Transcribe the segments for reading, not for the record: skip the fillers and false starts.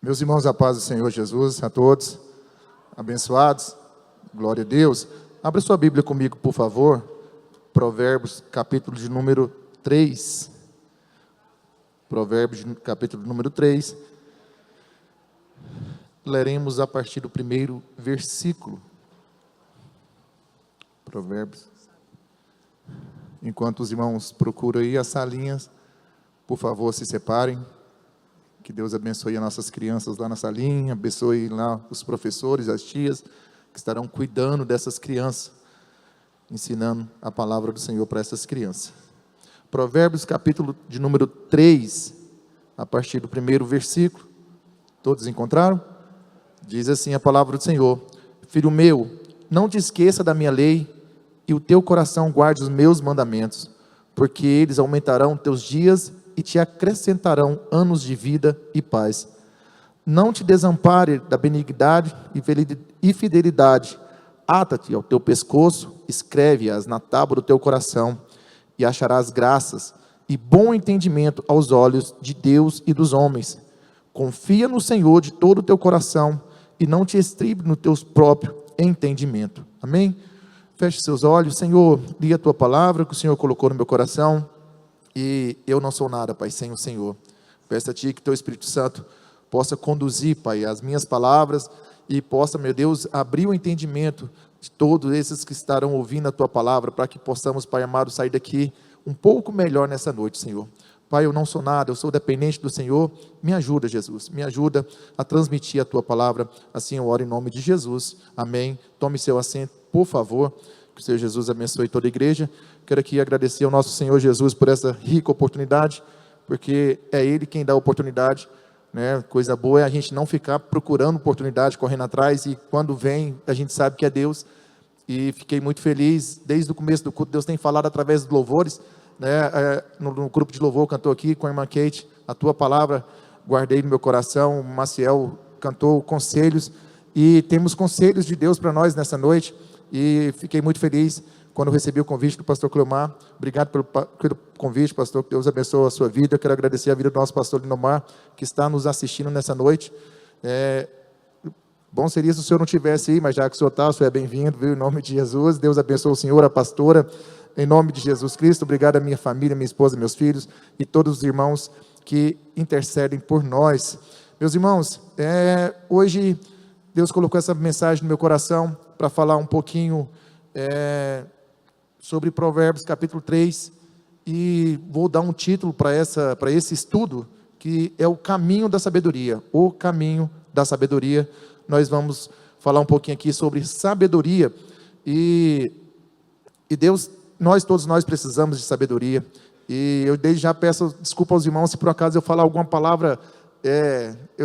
Meus irmãos, a paz do Senhor Jesus, a todos, abençoados, glória a Deus. Abra sua Bíblia comigo, por favor, Provérbios, capítulo de número 3. Provérbios, capítulo número 3. Leremos a partir do primeiro versículo. Provérbios. Enquanto os irmãos procuram aí as salinhas, por favor, se separem. Que Deus abençoe as nossas crianças lá na salinha, abençoe lá os professores, as tias, que estarão cuidando dessas crianças, ensinando a palavra do Senhor para essas crianças. Provérbios, capítulo de número 3, a partir do primeiro versículo. Todos encontraram? Diz assim a palavra do Senhor: Filho meu, não te esqueça da minha lei, e o teu coração guarde os meus mandamentos, porque eles aumentarão teus dias e te acrescentarão anos de vida e paz. Não te desampare da benignidade e fidelidade. Ata-te ao teu pescoço, escreve-as na tábua do teu coração, e acharás graças e bom entendimento aos olhos de Deus e dos homens. Confia no Senhor de todo o teu coração, e não te estribe no teu próprio entendimento. Amém? Feche seus olhos. Senhor, li a tua palavra que o Senhor colocou no meu coração. E eu não sou nada, Pai, sem o Senhor. Peço a Ti que Teu Espírito Santo possa conduzir, Pai, as minhas palavras e possa, meu Deus, abrir o entendimento de todos esses que estarão ouvindo a Tua palavra, para que possamos, Pai amado, sair daqui um pouco melhor nessa noite, Senhor. Pai, eu não sou nada, eu sou dependente do Senhor. Me ajuda, Jesus, me ajuda a transmitir a Tua palavra. Assim eu oro em nome de Jesus. Amém. Tome seu assento, por favor. Que o Senhor Jesus abençoe toda a igreja. Quero aqui agradecer ao nosso Senhor Jesus por essa rica oportunidade, porque é Ele quem dá a oportunidade, né? Coisa boa é a gente não ficar procurando oportunidade, correndo atrás, e quando vem, a gente sabe que é Deus. E fiquei muito feliz, desde o começo do culto, Deus tem falado através dos louvores, né? No grupo de louvor cantou aqui com a irmã Kate, a tua palavra guardei no meu coração. O Maciel cantou conselhos, e temos conselhos de Deus para nós nessa noite, e fiquei muito feliz quando eu recebi o convite do pastor Cleomar. Obrigado pelo convite, pastor, que Deus abençoe a sua vida. Eu quero agradecer a vida do nosso pastor Linomar, que está nos assistindo nessa noite. Bom seria se o senhor não estivesse aí, mas já que o senhor está, o senhor é bem-vindo, viu? Em nome de Jesus. Deus abençoe o senhor, a pastora, em nome de Jesus Cristo. Obrigado à minha família, minha esposa, meus filhos e todos os irmãos que intercedem por nós. Meus irmãos, hoje Deus colocou essa mensagem no meu coração para falar um pouquinho sobre Provérbios capítulo 3, e vou dar um título para esse estudo, que é o caminho da sabedoria. O caminho da sabedoria. Nós vamos falar um pouquinho aqui sobre sabedoria, e Deus, todos nós precisamos de sabedoria, e eu desde já peço desculpa aos irmãos se por acaso eu falar alguma palavra.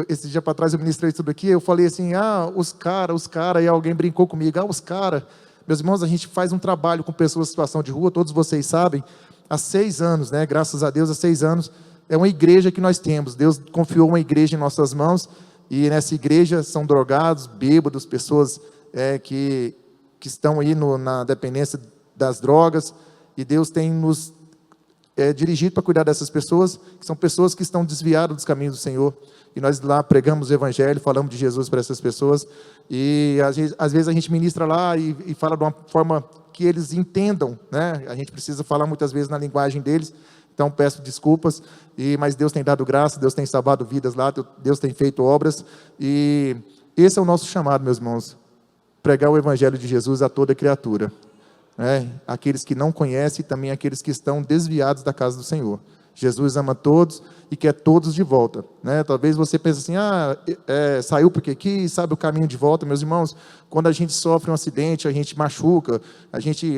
Esse dia para trás eu ministrei tudo aqui, eu falei assim, os cara, e alguém brincou comigo, os cara. Meus irmãos, a gente faz um trabalho com pessoas em situação de rua, todos vocês sabem, há 6 anos, né? Graças a Deus, há 6 anos, é uma igreja que nós temos. Deus confiou uma igreja em nossas mãos, e nessa igreja são drogados, bêbados, pessoas que estão aí na dependência das drogas, e Deus tem nos dirigido para cuidar dessas pessoas, que são pessoas que estão desviadas dos caminhos do Senhor, e nós lá pregamos o Evangelho, falamos de Jesus para essas pessoas, e às vezes a gente ministra lá e fala de uma forma que eles entendam, né? A gente precisa falar muitas vezes na linguagem deles, então peço desculpas, mas Deus tem dado graça, Deus tem salvado vidas lá, Deus tem feito obras, e esse é o nosso chamado, meus irmãos, pregar o Evangelho de Jesus a toda criatura. Aqueles que não conhecem e também aqueles que estão desviados da casa do Senhor. Jesus ama todos e quer todos de volta, né? Talvez você pense assim, saiu porque quis, sabe o caminho de volta. Meus irmãos, quando a gente sofre um acidente, a gente machuca,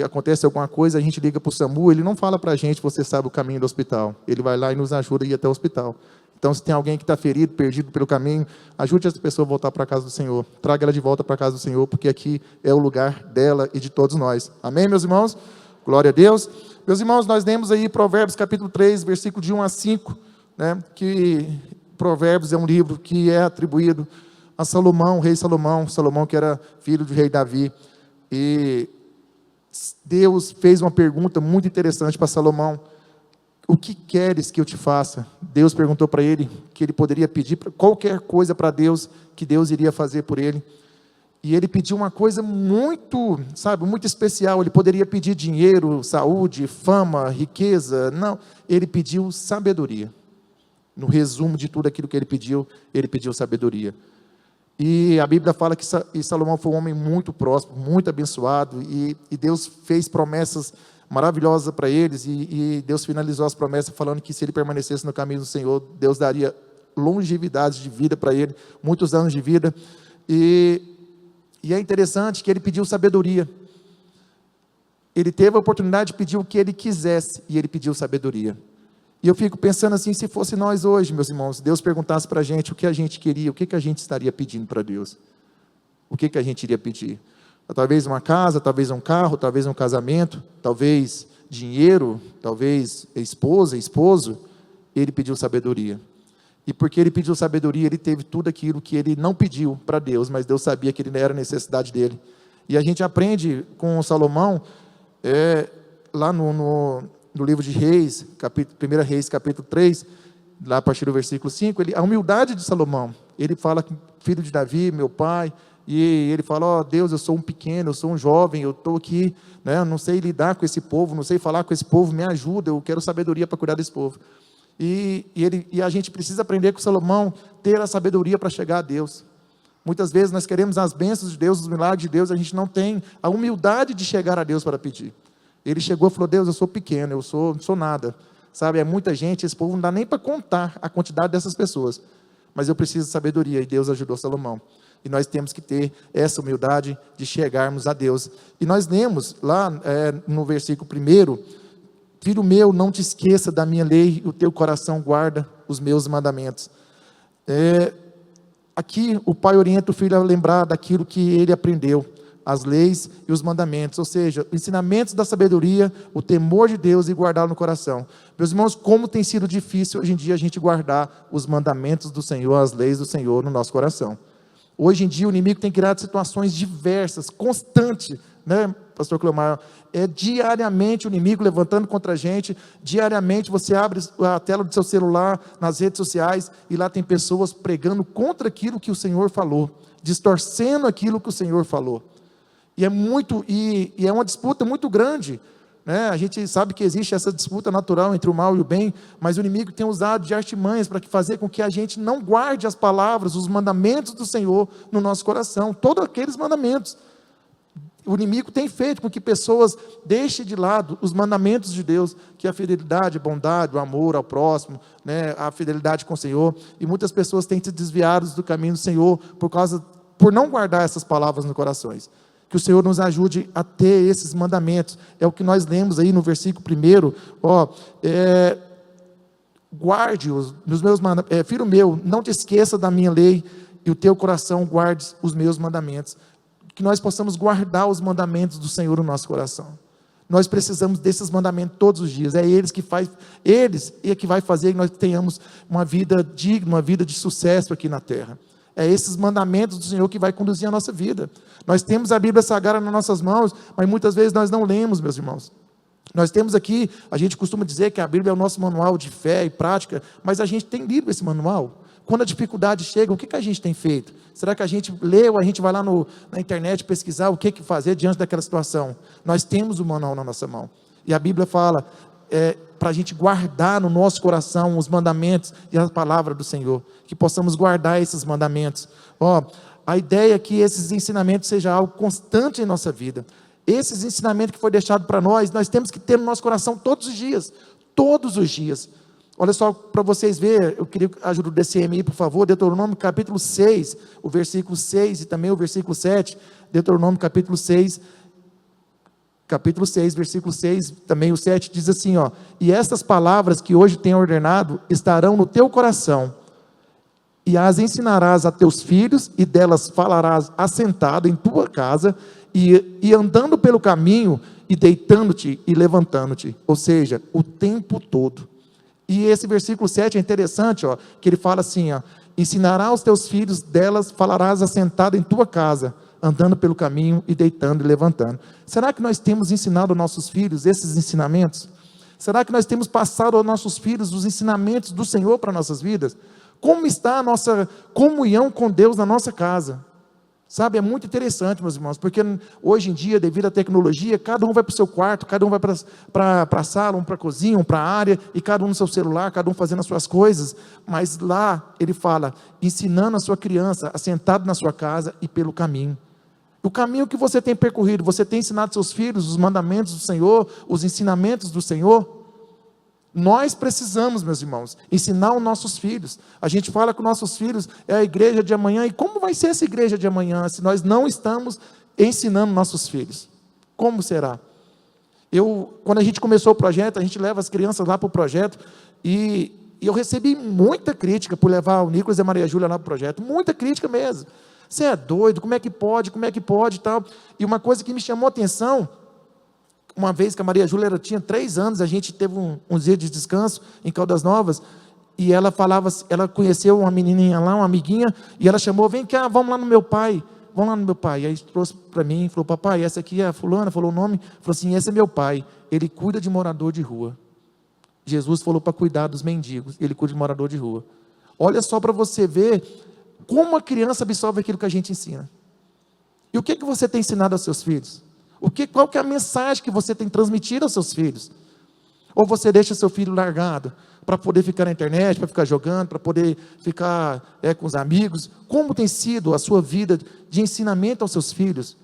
acontece alguma coisa, a gente liga para o SAMU, ele não fala para a gente, você sabe o caminho do hospital, ele vai lá e nos ajuda a ir até o hospital. Então, se tem alguém que está ferido, perdido pelo caminho, ajude essa pessoa a voltar para a casa do Senhor. Traga ela de volta para a casa do Senhor, porque aqui é o lugar dela e de todos nós. Amém, meus irmãos? Glória a Deus. Meus irmãos, nós lemos aí Provérbios capítulo 3, versículo de 1 a 5, né? Que Provérbios é um livro que é atribuído a Salomão, o rei Salomão, que era filho do rei Davi. E Deus fez uma pergunta muito interessante para Salomão. o que queres que eu te faça? Deus perguntou para ele que ele poderia pedir qualquer coisa para Deus, que Deus iria fazer por ele. E ele pediu uma coisa muito, muito especial. Ele poderia pedir dinheiro, saúde, fama, riqueza. Não, ele pediu sabedoria. No resumo de tudo aquilo que ele pediu sabedoria. E a Bíblia fala que Salomão foi um homem muito próspero, muito abençoado, e Deus fez promessas maravilhosas para eles, e Deus finalizou as promessas falando que se ele permanecesse no caminho do Senhor, Deus daria longevidade de vida para ele, muitos anos de vida. E é interessante que ele pediu sabedoria. Ele teve a oportunidade de pedir o que ele quisesse, e ele pediu sabedoria. E eu fico pensando assim, se fosse nós hoje, meus irmãos, Deus perguntasse para a gente o que a gente queria, o que a gente estaria pedindo para Deus? O que a gente iria pedir? Talvez uma casa, talvez um carro, talvez um casamento, talvez dinheiro, talvez esposa, esposo. Ele pediu sabedoria. E porque ele pediu sabedoria, ele teve tudo aquilo que ele não pediu para Deus, mas Deus sabia que ele era a necessidade dele. E a gente aprende com Salomão, lá no livro de Reis, 1 Reis, capítulo 3, lá a partir do versículo 5, a humildade de Salomão. Ele fala, filho de Davi, meu pai, e ele fala, Deus, eu sou um pequeno, eu sou um jovem, eu estou aqui, né, eu não sei lidar com esse povo, não sei falar com esse povo, me ajuda, eu quero sabedoria para cuidar desse povo. E a gente precisa aprender com Salomão, ter a sabedoria para chegar a Deus. Muitas vezes nós queremos as bênçãos de Deus, os milagres de Deus, a gente não tem a humildade de chegar a Deus para pedir. Ele chegou e falou, Deus, eu sou pequeno, eu sou nada. Sabe, é muita gente, esse povo não dá nem para contar a quantidade dessas pessoas. Mas eu preciso de sabedoria, e Deus ajudou Salomão. E nós temos que ter essa humildade de chegarmos a Deus. E nós lemos lá no versículo 1, filho meu, não te esqueça da minha lei, o teu coração guarda os meus mandamentos. Aqui o pai orienta o filho a lembrar daquilo que ele aprendeu, as leis e os mandamentos, ou seja, ensinamentos da sabedoria, o temor de Deus e guardá-lo no coração. Meus irmãos, como tem sido difícil hoje em dia a gente guardar os mandamentos do Senhor, as leis do Senhor no nosso coração. Hoje em dia o inimigo tem criado situações diversas, constantes, né, pastor Cleomar? Diariamente o inimigo levantando contra a gente, diariamente você abre a tela do seu celular, nas redes sociais, e lá tem pessoas pregando contra aquilo que o Senhor falou, distorcendo aquilo que o Senhor falou. E é uma disputa muito grande, né? A gente sabe que existe essa disputa natural entre o mal e o bem, mas o inimigo tem usado de artimanhas para fazer com que a gente não guarde as palavras, os mandamentos do Senhor no nosso coração, todos aqueles mandamentos. O inimigo tem feito com que pessoas deixem de lado os mandamentos de Deus, que é a fidelidade, a bondade, o amor ao próximo, né? A fidelidade com o Senhor, e muitas pessoas têm se desviado do caminho do Senhor por não guardar essas palavras no corações. Que o Senhor nos ajude a ter esses mandamentos. É o que nós lemos aí no versículo 1. Guarde os meus mandamentos. Filho meu, não te esqueça da minha lei, e o teu coração guarde os meus mandamentos. Que nós possamos guardar os mandamentos do Senhor no nosso coração. Nós precisamos desses mandamentos todos os dias. É eles que vai fazer que nós tenhamos uma vida digna, uma vida de sucesso aqui na terra. É esses mandamentos do Senhor que vai conduzir a nossa vida. Nós temos a Bíblia Sagrada nas nossas mãos, mas muitas vezes nós não lemos, meus irmãos. Nós temos aqui, a gente costuma dizer que a Bíblia é o nosso manual de fé e prática, mas a gente tem lido esse manual. Quando a dificuldade chega, o que a gente tem feito? Será que a gente lê ou a gente vai lá na internet pesquisar o que fazer diante daquela situação? Nós temos o manual na nossa mão. E a Bíblia fala para a gente guardar no nosso coração os mandamentos e a palavra do Senhor. Que possamos guardar esses mandamentos. A ideia é que esses ensinamentos sejam algo constante em nossa vida. Esses ensinamentos que foi deixado para nós temos que ter no nosso coração todos os dias. Todos os dias. Olha só, para vocês verem, eu queria a ajuda do DCM aí, por favor, Deuteronômio capítulo 6, o versículo 6 e também o versículo 7, Deuteronômio capítulo 6, versículo 6, também o 7, diz assim, e estas palavras que hoje tenho ordenado, estarão no teu coração, e as ensinarás a teus filhos, e delas falarás assentado em tua casa, e andando pelo caminho, e deitando-te e levantando-te, ou seja, o tempo todo. E esse versículo 7 é interessante, que ele fala assim, ensinará aos teus filhos, delas falarás assentado em tua casa, andando pelo caminho e deitando e levantando. Será que nós temos ensinado aos nossos filhos esses ensinamentos? Será que nós temos passado aos nossos filhos os ensinamentos do Senhor para nossas vidas? Como está a nossa comunhão com Deus na nossa casa? Sabe, é muito interessante, meus irmãos, porque hoje em dia, devido à tecnologia, cada um vai para o seu quarto, cada um vai para a sala, um para a cozinha, um para a área, e cada um no seu celular, cada um fazendo as suas coisas, mas lá ele fala, ensinando a sua criança, assentado na sua casa e pelo caminho. O caminho que você tem percorrido, você tem ensinado seus filhos os mandamentos do Senhor, os ensinamentos do Senhor? Nós precisamos, meus irmãos, ensinar os nossos filhos. A gente fala que os nossos filhos é a igreja de amanhã, e como vai ser essa igreja de amanhã, se nós não estamos ensinando nossos filhos? Como será? Quando a gente começou o projeto, a gente leva as crianças lá para o projeto, e eu recebi muita crítica por levar o Nicolas e a Maria Júlia lá para o projeto, muita crítica mesmo. Você é doido, como é que pode e tal. E uma coisa que me chamou a atenção, uma vez que a Maria Júlia tinha 3 anos, a gente teve um dia de descanso em Caldas Novas, e ela conheceu uma menininha lá, uma amiguinha, e ela chamou, vem cá, vamos lá no meu pai, e aí trouxe para mim, falou, papai, essa aqui é a fulana, falou o nome, falou assim, esse é meu pai, ele cuida de morador de rua. Jesus falou para cuidar dos mendigos, ele cuida de morador de rua. Olha só para você ver, como a criança absorve aquilo que a gente ensina. E o que você tem ensinado aos seus filhos? Qual que é a mensagem que você tem transmitido aos seus filhos? Ou você deixa seu filho largado, para poder ficar na internet, para ficar jogando, para poder ficar com os amigos? Como tem sido a sua vida de ensinamento aos seus filhos?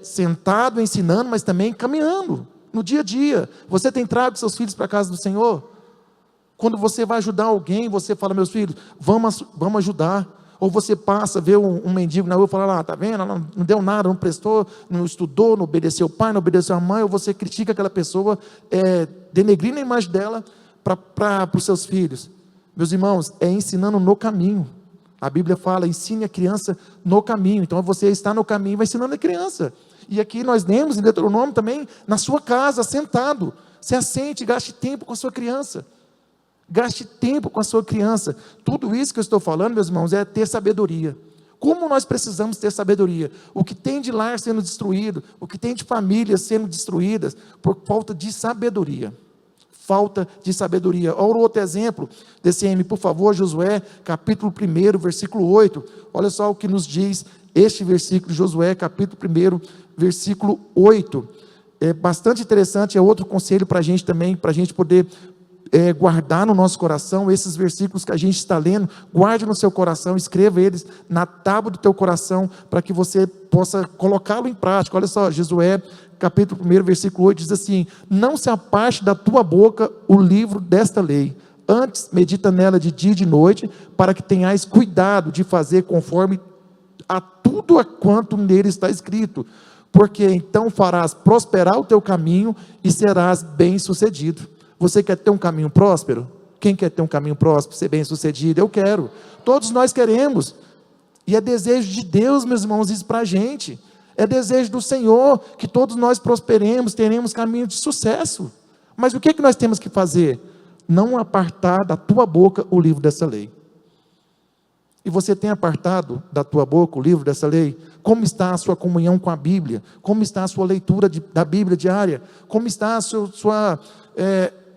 Sentado, ensinando, mas também caminhando, no dia a dia. Você tem trago seus filhos para a casa do Senhor? Quando você vai ajudar alguém, você fala, meus filhos, vamos ajudar. Ou você passa, vê um mendigo na rua e fala, lá, tá vendo, ela não deu nada, não prestou, não estudou, não obedeceu o pai, não obedeceu a mãe, ou você critica aquela pessoa, denegrindo a imagem dela para os seus filhos. Meus irmãos, ensinando no caminho. A Bíblia fala, ensine a criança no caminho. Então você está no caminho e vai ensinando a criança. E aqui nós lemos em Deuteronômio também, na sua casa, sentado. Se assente, gaste tempo com a sua criança. Gaste tempo com a sua criança. Tudo isso que eu estou falando, meus irmãos, é ter sabedoria. Como nós precisamos ter sabedoria? O que tem de lar sendo destruído, o que tem de famílias sendo destruídas, por falta de sabedoria. Falta de sabedoria. Olha outro exemplo, DCM, por favor, Josué, capítulo 1, versículo 8. Olha só o que nos diz este versículo, Josué, capítulo 1, versículo 8. É bastante interessante, é outro conselho para a gente também, para a gente poder guardar no nosso coração esses versículos que a gente está lendo. Guarde no seu coração, escreva eles na tábua do teu coração, para que você possa colocá-lo em prática. Olha só, Josué, capítulo 1, versículo 8, diz assim, não se aparte da tua boca o livro desta lei, antes medita nela de dia e de noite, para que tenhais cuidado de fazer conforme a tudo a quanto nele está escrito, porque então farás prosperar o teu caminho e serás bem sucedido. Você quer ter um caminho próspero? Quem quer ter um caminho próspero, ser bem sucedido? Eu quero. Todos nós queremos. E é desejo de Deus, meus irmãos, isso para a gente. É desejo do Senhor que todos nós prosperemos, teremos caminho de sucesso. Mas o que nós temos que fazer? Não apartar da tua boca o livro dessa lei. E você tem apartado da tua boca o livro dessa lei? Como está a sua comunhão com a Bíblia? Como está a sua leitura da Bíblia diária? Como está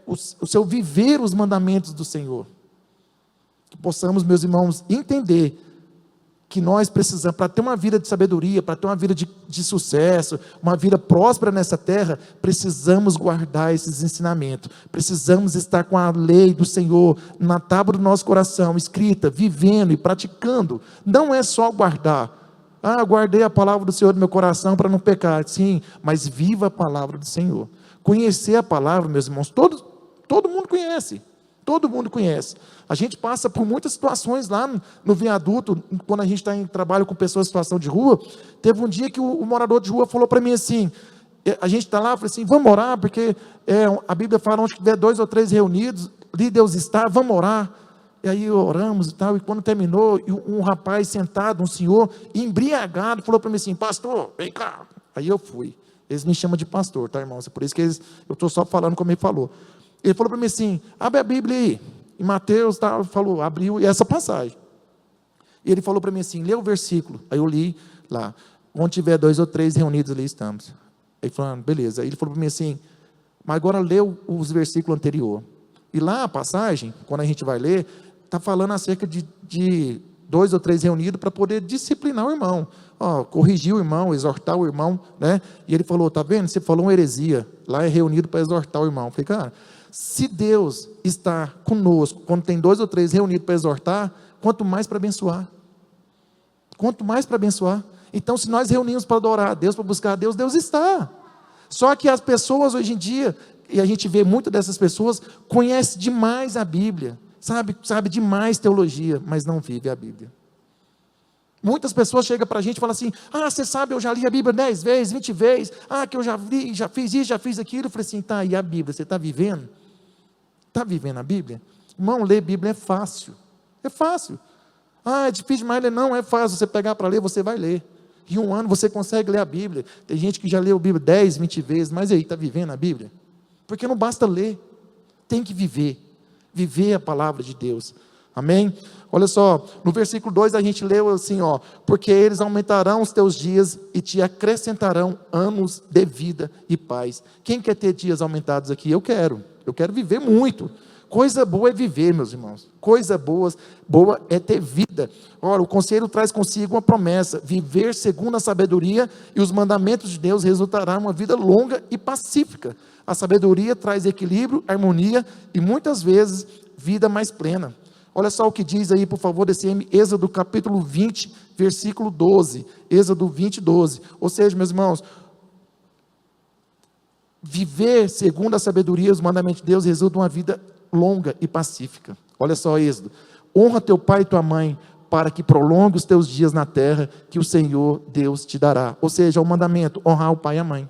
o seu viver os mandamentos do Senhor? Que possamos, meus irmãos, entender que nós precisamos, para ter uma vida de sabedoria, para ter uma vida de sucesso, uma vida próspera nessa terra, precisamos guardar esses ensinamentos, precisamos estar com a lei do Senhor na tábua do nosso coração, escrita, vivendo e praticando. Não é só guardar, guardei a palavra do Senhor no meu coração para não pecar, sim, mas viva a palavra do Senhor. Conhecer a palavra, meus irmãos, todo mundo conhece. Todo mundo conhece. A gente passa por muitas situações lá no viaduto, quando a gente está em trabalho com pessoas em situação de rua. Teve um dia que o morador de rua falou para mim assim, a gente está lá, eu falei assim, vamos orar, porque a Bíblia fala, onde tiver 2 ou 3 reunidos, ali Deus está, vamos orar. E aí oramos e tal, e quando terminou, um rapaz sentado, um senhor, embriagado, falou para mim assim, pastor, vem cá. Aí eu fui. Eles me chamam de pastor, tá, irmãos? É por isso que eu estou só falando como ele falou. Ele falou para mim assim, abre a Bíblia aí, em Mateus, tá, falou, abriu, e essa passagem. E ele falou para mim assim, lê o versículo. Aí eu li lá, onde tiver 2 ou 3 reunidos ali estamos. Aí falando, beleza. Aí ele falou para mim assim, Mas agora lê os versículos anteriores. E lá a passagem, quando a gente vai ler, está falando acerca de 2 ou 3 reunidos para poder disciplinar o irmão. Corrigir o irmão, exortar o irmão, né? E ele falou, tá vendo? Você falou uma heresia. Lá é reunido para exortar o irmão. Eu falei, cara, se Deus está conosco, quando tem 2 ou 3 reunidos para exortar, quanto mais para abençoar. Quanto mais para abençoar. Então, se nós reunimos para adorar a Deus, para buscar a Deus, Deus está. Só que as pessoas hoje em dia, e a gente vê muitas dessas pessoas, conhecem demais a Bíblia, sabe demais teologia, mas não vive a Bíblia. Muitas pessoas chegam para a gente e falam assim, você sabe, eu já li a Bíblia 10 vezes, 20 vezes, que eu já li, já fiz isso, já fiz aquilo. Eu falei assim, tá, e a Bíblia, você está vivendo? Está vivendo a Bíblia? Irmão, ler Bíblia é fácil, é fácil. É difícil demais ler, não, é fácil, você pegar para ler, você vai ler. Em 1 ano você consegue ler a Bíblia. Tem gente que já leu a Bíblia 10, 20 vezes, mas aí, está vivendo a Bíblia? Porque não basta ler, tem que viver a palavra de Deus, amém? Olha só, no versículo 2 a gente leu assim, porque eles aumentarão os teus dias e te acrescentarão anos de vida e paz. Quem quer ter dias aumentados aqui? Eu quero viver muito. Coisa boa é viver, meus irmãos. Coisa boa é ter vida. Ora, o conselho traz consigo uma promessa: viver segundo a sabedoria e os mandamentos de Deus resultará uma vida longa e pacífica. A sabedoria traz equilíbrio, harmonia e muitas vezes vida mais plena. Olha só o que diz aí, por favor, desse Êxodo capítulo 20, versículo 12. Êxodo 20, 12. Ou seja, meus irmãos, viver segundo a sabedoria e os mandamentos de Deus resulta uma vida longa e pacífica. Olha só Êxodo: honra teu pai e tua mãe, para que prolongue os teus dias na terra que o Senhor Deus te dará. Ou seja, o mandamento, honrar o pai e a mãe.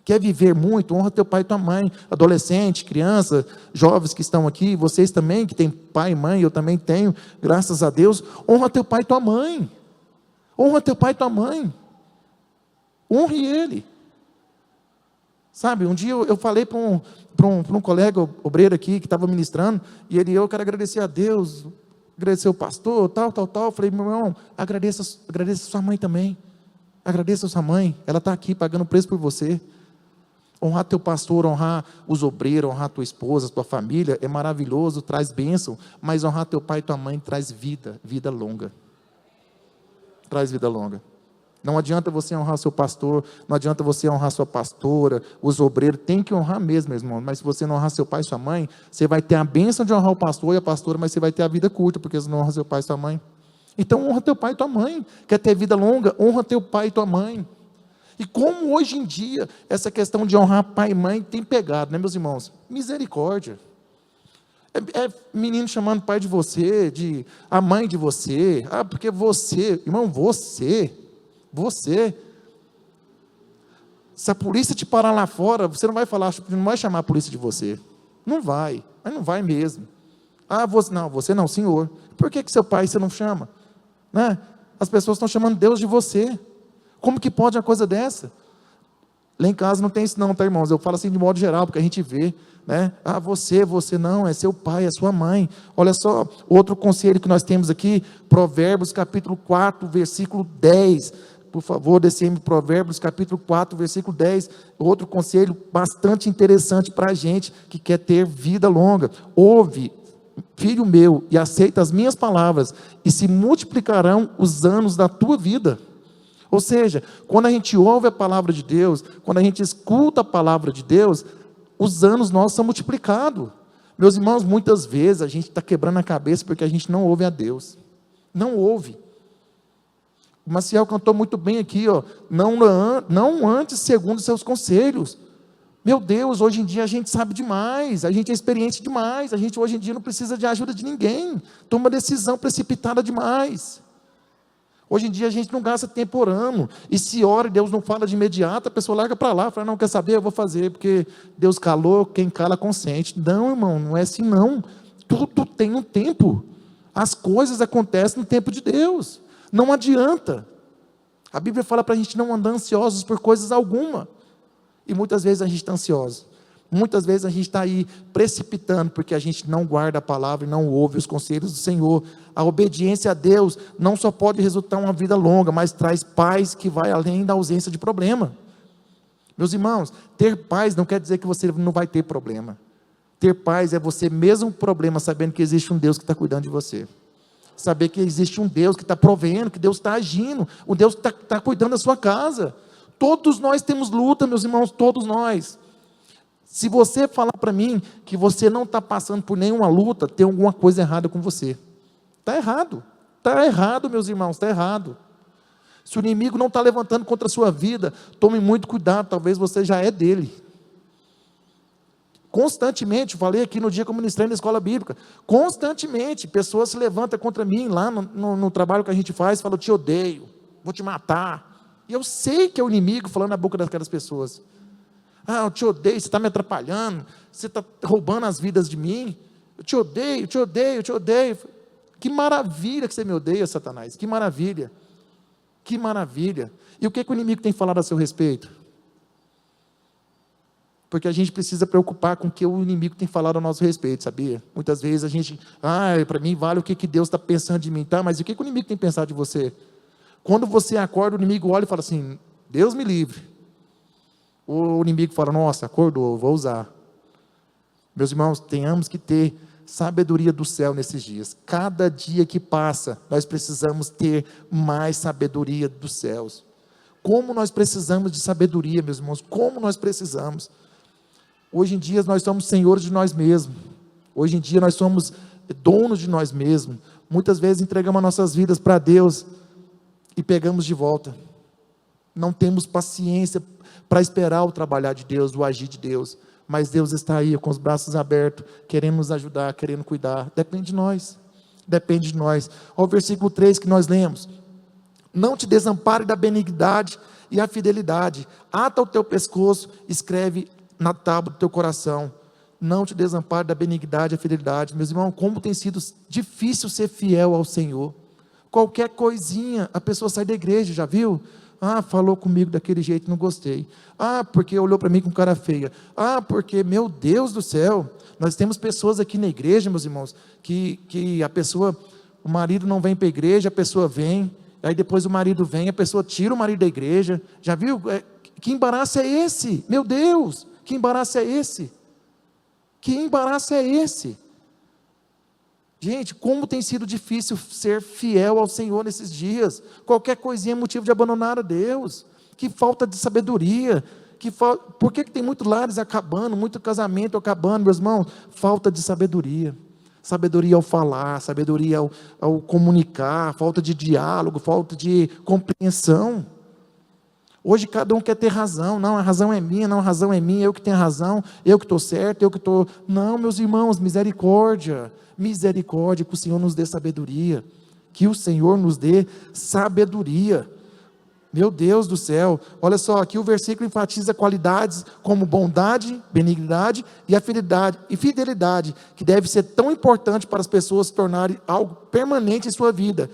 Quer viver muito? Honra teu pai e tua mãe. Adolescente, criança, jovens que estão aqui, vocês também que têm pai e mãe, eu também tenho, graças a Deus. Honra teu pai e tua mãe. Honra teu pai e tua mãe. Honre ele. Sabe, um dia eu falei para um colega obreiro aqui, que estava ministrando, e eu quero agradecer a Deus, agradecer o pastor, tal. Eu falei, meu irmão, agradeça a sua mãe também. Agradeça a sua mãe, ela está aqui pagando preço por você. Honrar teu pastor, honrar os obreiros, honrar tua esposa, tua família, é maravilhoso, traz bênção, mas honrar teu pai e tua mãe traz vida longa. Traz vida longa. Não adianta você honrar seu pastor, não adianta você honrar sua pastora, os obreiros, tem que honrar mesmo, meu irmão. Mas se você não honrar seu pai e sua mãe, você vai ter a bênção de honrar o pastor e a pastora, mas você vai ter a vida curta, porque você não honra seu pai e sua mãe. Então honra teu pai e tua mãe. Quer ter vida longa? Honra teu pai e tua mãe. E como hoje em dia, essa questão de honrar pai e mãe tem pegado, né, meus irmãos? Misericórdia. É menino chamando pai de você, a mãe de você. Porque você, irmão, você. Se a polícia te parar lá fora, você não vai chamar a polícia de você. Não vai, mas não vai mesmo. Você não, senhor. Por que seu pai você não chama? Né? As pessoas estão chamando Deus de você. Como que pode uma coisa dessa? Lá em casa não tem isso não, tá, irmãos? Eu falo assim de modo geral, porque a gente vê, né? Você não, é seu pai, é sua mãe. Olha só, outro conselho que nós temos aqui, Provérbios capítulo 4, versículo 10. Por favor, DCM Provérbios capítulo 4, versículo 10. Outro conselho bastante interessante para a gente que quer ter vida longa. Ouve, filho meu, e aceita as minhas palavras, e se multiplicarão os anos da tua vida. Ou seja, quando a gente ouve a palavra de Deus, quando a gente escuta a palavra de Deus, os anos nossos são multiplicados. Meus irmãos, muitas vezes a gente está quebrando a cabeça porque a gente não ouve a Deus. Não ouve. O Maciel cantou muito bem aqui, não antes segundo seus conselhos. Meu Deus, hoje em dia a gente sabe demais, a gente é experiente demais, a gente hoje em dia não precisa de ajuda de ninguém, toma decisão precipitada demais. Hoje em dia a gente não gasta tempo orando, e se ora e Deus não fala de imediato, a pessoa larga para lá, fala, não quer saber, eu vou fazer, porque Deus calou, quem cala consente. Não, irmão, não é assim não, tudo tem um tempo, as coisas acontecem no tempo de Deus, não adianta. A Bíblia fala para a gente não andar ansiosos por coisas alguma, e muitas vezes a gente está ansioso, muitas vezes a gente está aí precipitando, porque a gente não guarda a palavra e não ouve os conselhos do Senhor. A obediência a Deus não só pode resultar em uma vida longa, mas traz paz que vai além da ausência de problema. Meus irmãos, ter paz não quer dizer que você não vai ter problema. Ter paz é você, mesmo com problema, sabendo que existe um Deus que está cuidando de você. Saber que existe um Deus que está provendo, que Deus está agindo, um Deus que está cuidando da sua casa. Todos nós temos luta, meus irmãos, todos nós. Se você falar para mim que você não está passando por nenhuma luta, tem alguma coisa errada com você. Está errado, meus irmãos, está errado. Se o inimigo não está levantando contra a sua vida, tome muito cuidado, talvez você já é dele. Constantemente, falei aqui no dia que eu ministrei na escola bíblica, constantemente, pessoas se levantam contra mim, lá no trabalho que a gente faz, falam, eu te odeio, vou te matar. E eu sei que é o inimigo falando na boca daquelas pessoas. Eu te odeio, você está me atrapalhando, você está roubando as vidas de mim, eu te odeio, te odeio, te odeio. Que maravilha que você me odeia, Satanás, que maravilha. Que maravilha. E o que o inimigo tem falado a seu respeito? Porque a gente precisa preocupar com o que o inimigo tem falado a nosso respeito, sabia? Muitas vezes a gente, para mim vale o que Deus está pensando de mim, tá? Mas o que o inimigo tem pensado de você? Quando você acorda, o inimigo olha e fala assim, Deus me livre. O inimigo fala, nossa, acordou, vou usar. Meus irmãos, tenhamos que ter sabedoria do céu nesses dias. Cada dia que passa, nós precisamos ter mais sabedoria dos céus. Como nós precisamos de sabedoria, meus irmãos, como nós precisamos. Hoje em dia nós somos senhores de nós mesmos. Hoje em dia nós somos donos de nós mesmos. Muitas vezes entregamos nossas vidas para Deus e pegamos de volta. Não temos paciência para esperar o trabalhar de Deus, o agir de Deus. Mas Deus está aí com os braços abertos, querendo nos ajudar, querendo cuidar. Depende de nós. Depende de nós. Olha o versículo 3 que nós lemos. Não te desampare da benignidade e a fidelidade. Ata o teu pescoço, escreve na tábua do teu coração. Não te desampare da benignidade e a fidelidade. Meus irmãos, como tem sido difícil ser fiel ao Senhor. Qualquer coisinha, a pessoa sai da igreja, já viu? Falou comigo daquele jeito, não gostei. Porque olhou para mim com cara feia. Porque, meu Deus do céu, nós temos pessoas aqui na igreja, meus irmãos, que a pessoa, o marido não vem para a igreja, a pessoa vem, aí depois o marido vem, a pessoa tira o marido da igreja. Já viu? Que embaraço é esse? Meu Deus, que embaraço é esse? Que embaraço é esse? Gente, como tem sido difícil ser fiel ao Senhor nesses dias. Qualquer coisinha é motivo de abandonar a Deus. Que falta de sabedoria. Por que tem muitos lares acabando, muito casamento acabando, meus irmãos? Falta de sabedoria. Sabedoria ao falar, sabedoria ao comunicar, falta de diálogo, falta de compreensão. Hoje cada um quer ter razão. Não, a razão é minha, não, a razão é minha, eu que tenho razão, eu que estou certo, eu que estou... Não, meus irmãos, misericórdia. Misericórdia, que o Senhor nos dê sabedoria, que o Senhor nos dê sabedoria. Meu Deus do céu, olha só, aqui o versículo enfatiza qualidades como bondade, benignidade e a fidelidade, que deve ser tão importante para as pessoas se tornarem algo permanente em sua vida,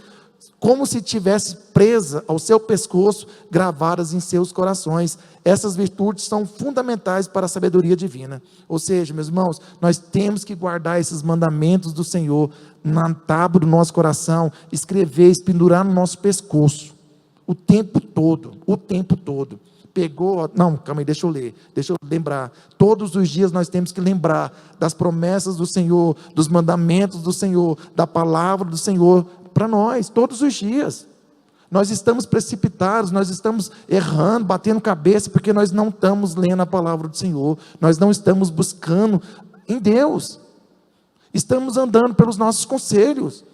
como se tivesse presa ao seu pescoço, gravadas em seus corações. Essas virtudes são fundamentais para a sabedoria divina. Ou seja, meus irmãos, nós temos que guardar esses mandamentos do Senhor na tábua do nosso coração, escrever, pendurar no nosso pescoço, o tempo todo, Não, calma aí, deixa eu lembrar. Todos os dias nós temos que lembrar das promessas do Senhor, dos mandamentos do Senhor, da palavra do Senhor, para nós, todos os dias. Nós estamos precipitados, nós estamos errando, batendo cabeça, porque nós não estamos lendo a palavra do Senhor, nós não estamos buscando em Deus, estamos andando pelos nossos conselhos.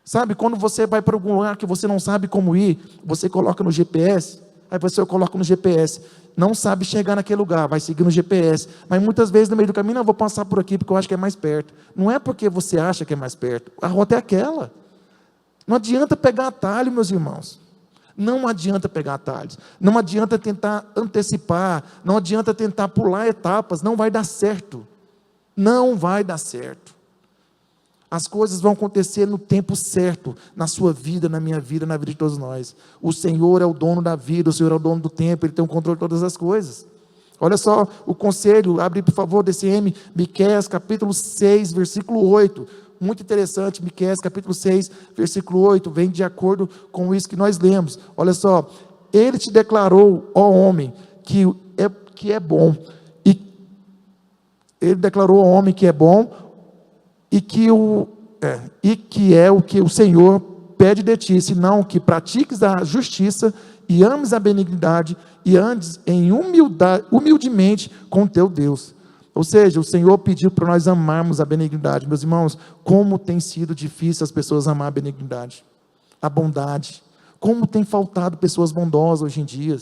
Sabe, quando você vai para algum lugar que você não sabe como ir, você coloca no GPS, aí você coloca no GPS, não sabe chegar naquele lugar, vai seguir no GPS, mas muitas vezes no meio do caminho, não, vou passar por aqui porque eu acho que é mais perto. Não é porque você acha que é mais perto, a rota é aquela. Não adianta pegar atalho, meus irmãos. Não adianta pegar atalhos. Não adianta tentar antecipar. Não adianta tentar pular etapas. Não vai dar certo. Não vai dar certo. As coisas vão acontecer no tempo certo, na sua vida, na minha vida, na vida de todos nós. O Senhor é o dono da vida, o Senhor é o dono do tempo, Ele tem o controle de todas as coisas. Olha só o conselho, abre por favor, DCM, Miqueias capítulo 6, versículo 8. Muito interessante, Miqueias capítulo 6, versículo 8, vem de acordo com isso que nós lemos. Olha só, ele te declarou, ó homem, que é bom, e ele declarou ao homem que é bom, e que é o que o Senhor pede de ti, senão que pratiques a justiça, e ames a benignidade, e andes em humildemente com teu Deus. Ou seja, o Senhor pediu para nós amarmos a benignidade. Meus irmãos, como tem sido difícil as pessoas amar a benignidade, a bondade. Como tem faltado pessoas bondosas hoje em dia.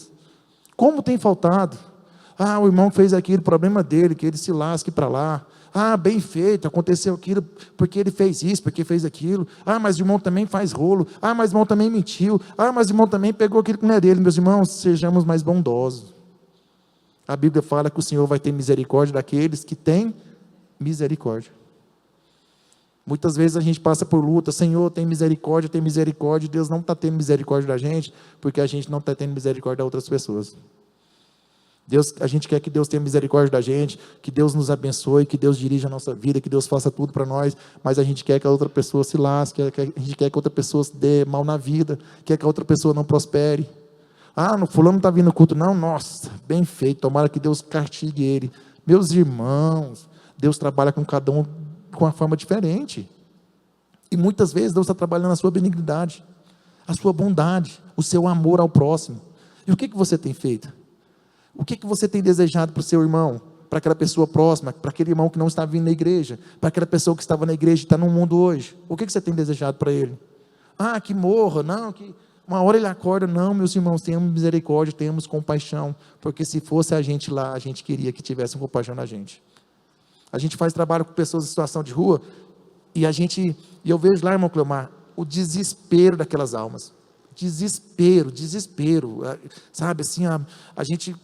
Como tem faltado. O irmão que fez aquilo, problema dele, que ele se lasque para lá. Bem feito, aconteceu aquilo porque ele fez isso, porque fez aquilo. Mas o irmão também faz rolo. Mas o irmão também mentiu. Mas o irmão também pegou aquilo que não é dele. Meus irmãos, sejamos mais bondosos. A Bíblia fala que o Senhor vai ter misericórdia daqueles que têm misericórdia. Muitas vezes a gente passa por luta, Senhor, tem misericórdia, Deus não está tendo misericórdia da gente, porque a gente não está tendo misericórdia de outras pessoas. A gente quer que Deus tenha misericórdia da gente, que Deus nos abençoe, que Deus dirija a nossa vida, que Deus faça tudo para nós, mas a gente quer que a outra pessoa se lasque, a gente quer que a outra pessoa se dê mal na vida, quer que a outra pessoa não prospere. No fulano não está vindo no culto, não, nossa, bem feito, tomara que Deus castigue ele. Meus irmãos, Deus trabalha com cada um com uma forma diferente, e muitas vezes Deus está trabalhando a sua benignidade, a sua bondade, o seu amor ao próximo. E o que você tem feito? O que você tem desejado para o seu irmão, para aquela pessoa próxima, para aquele irmão que não está vindo na igreja, para aquela pessoa que estava na igreja e está no mundo hoje? O que você tem desejado para ele? Que morra, não, que uma hora ele acorda. Não, meus irmãos, tenhamos misericórdia, tenhamos compaixão, porque se fosse a gente lá, a gente queria que tivesse compaixão na gente. A gente faz trabalho com pessoas em situação de rua, e eu vejo lá, irmão Cleomar, o desespero daquelas almas. Desespero, sabe, assim, a gente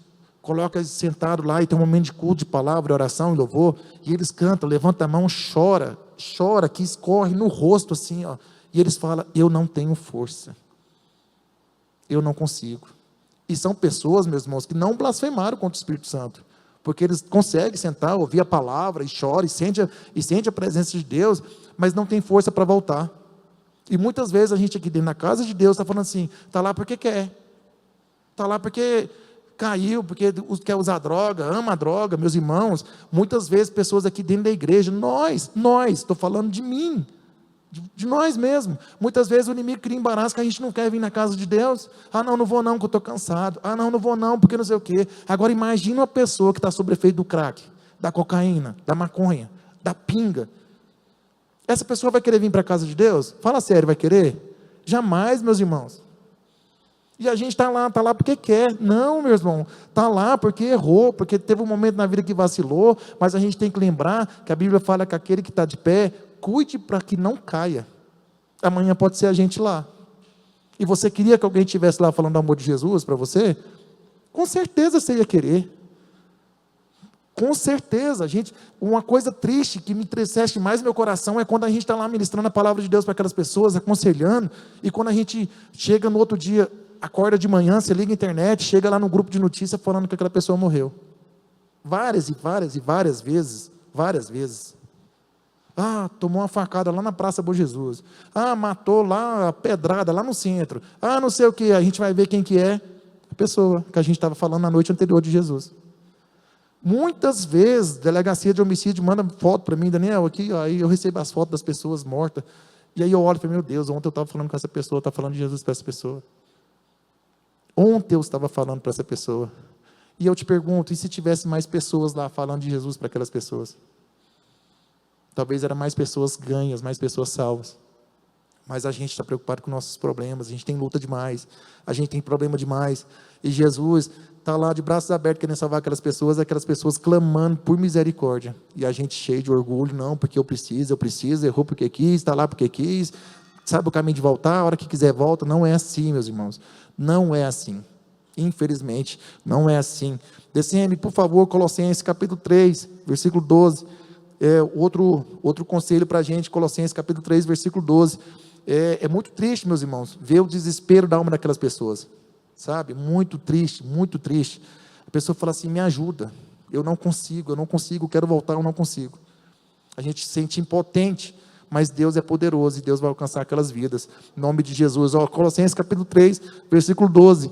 coloca eles sentados lá, e tem um momento de culto, de palavra, oração e louvor, e eles cantam, levanta a mão, chora, que escorre no rosto, assim, e eles falam, eu não tenho força, eu não consigo. E são pessoas, meus irmãos, que não blasfemaram contra o Espírito Santo, porque eles conseguem sentar, ouvir a palavra, e choram, e sente a presença de Deus, mas não tem força para voltar. E muitas vezes a gente aqui dentro da casa de Deus está falando assim, está lá porque quer, está lá porque caiu, porque quer usar droga, ama a droga. Meus irmãos, muitas vezes pessoas aqui dentro da igreja, nós, estou falando de mim, de nós mesmos, muitas vezes o inimigo cria embaraço que a gente não quer vir na casa de Deus. Não vou não, que eu estou cansado. Não vou não, porque não sei o quê. Agora imagina uma pessoa que está sob efeito do crack, da cocaína, da maconha, da pinga. Essa pessoa vai querer vir para a casa de Deus? Fala sério, vai querer? Jamais, meus irmãos. E a gente está lá porque quer. Não, meu irmão, está lá porque errou, porque teve um momento na vida que vacilou, mas a gente tem que lembrar que a Bíblia fala que aquele que está de pé, cuide para que não caia. Amanhã pode ser a gente lá. E você queria que alguém estivesse lá falando do amor de Jesus para você? Com certeza você ia querer. Com certeza, uma coisa triste que me entristece mais no meu coração é quando a gente está lá ministrando a palavra de Deus para aquelas pessoas, aconselhando, e quando a gente chega no outro dia, acorda de manhã, você liga a internet, chega lá no grupo de notícia falando que aquela pessoa morreu. Várias vezes. Tomou uma facada lá na Praça Bom Jesus. Matou lá a pedrada, lá no centro. Não sei o que, a gente vai ver quem que é a pessoa que a gente estava falando na noite anterior de Jesus. Muitas vezes, delegacia de homicídio manda foto para mim, Daniel, aqui, aí eu recebo as fotos das pessoas mortas, e aí eu olho e falo, meu Deus, ontem eu estava falando com essa pessoa, estava falando de Jesus para essa pessoa. Ontem eu estava falando para essa pessoa. E eu te pergunto, e se tivesse mais pessoas lá falando de Jesus para aquelas pessoas? Talvez eram mais pessoas ganhas, mais pessoas salvas. Mas a gente está preocupado com nossos problemas, a gente tem luta demais, a gente tem problema demais. E Jesus está lá de braços abertos querendo salvar aquelas pessoas clamando por misericórdia. E a gente cheio de orgulho, não, porque eu preciso, errou porque quis, está lá porque quis, sabe o caminho de voltar, a hora que quiser volta. Não é assim, meus irmãos, não é assim. Infelizmente, não é assim. Descende, por favor, Colossenses capítulo 3, versículo 12. Outro conselho para a gente, Colossenses capítulo 3, versículo 12. É muito triste, meus irmãos, ver o desespero da alma daquelas pessoas, sabe? Muito triste, muito triste. A pessoa fala assim, me ajuda, eu não consigo, quero voltar, eu não consigo. A gente se sente impotente, mas Deus é poderoso e Deus vai alcançar aquelas vidas. Em nome de Jesus, Colossenses capítulo 3, versículo 12.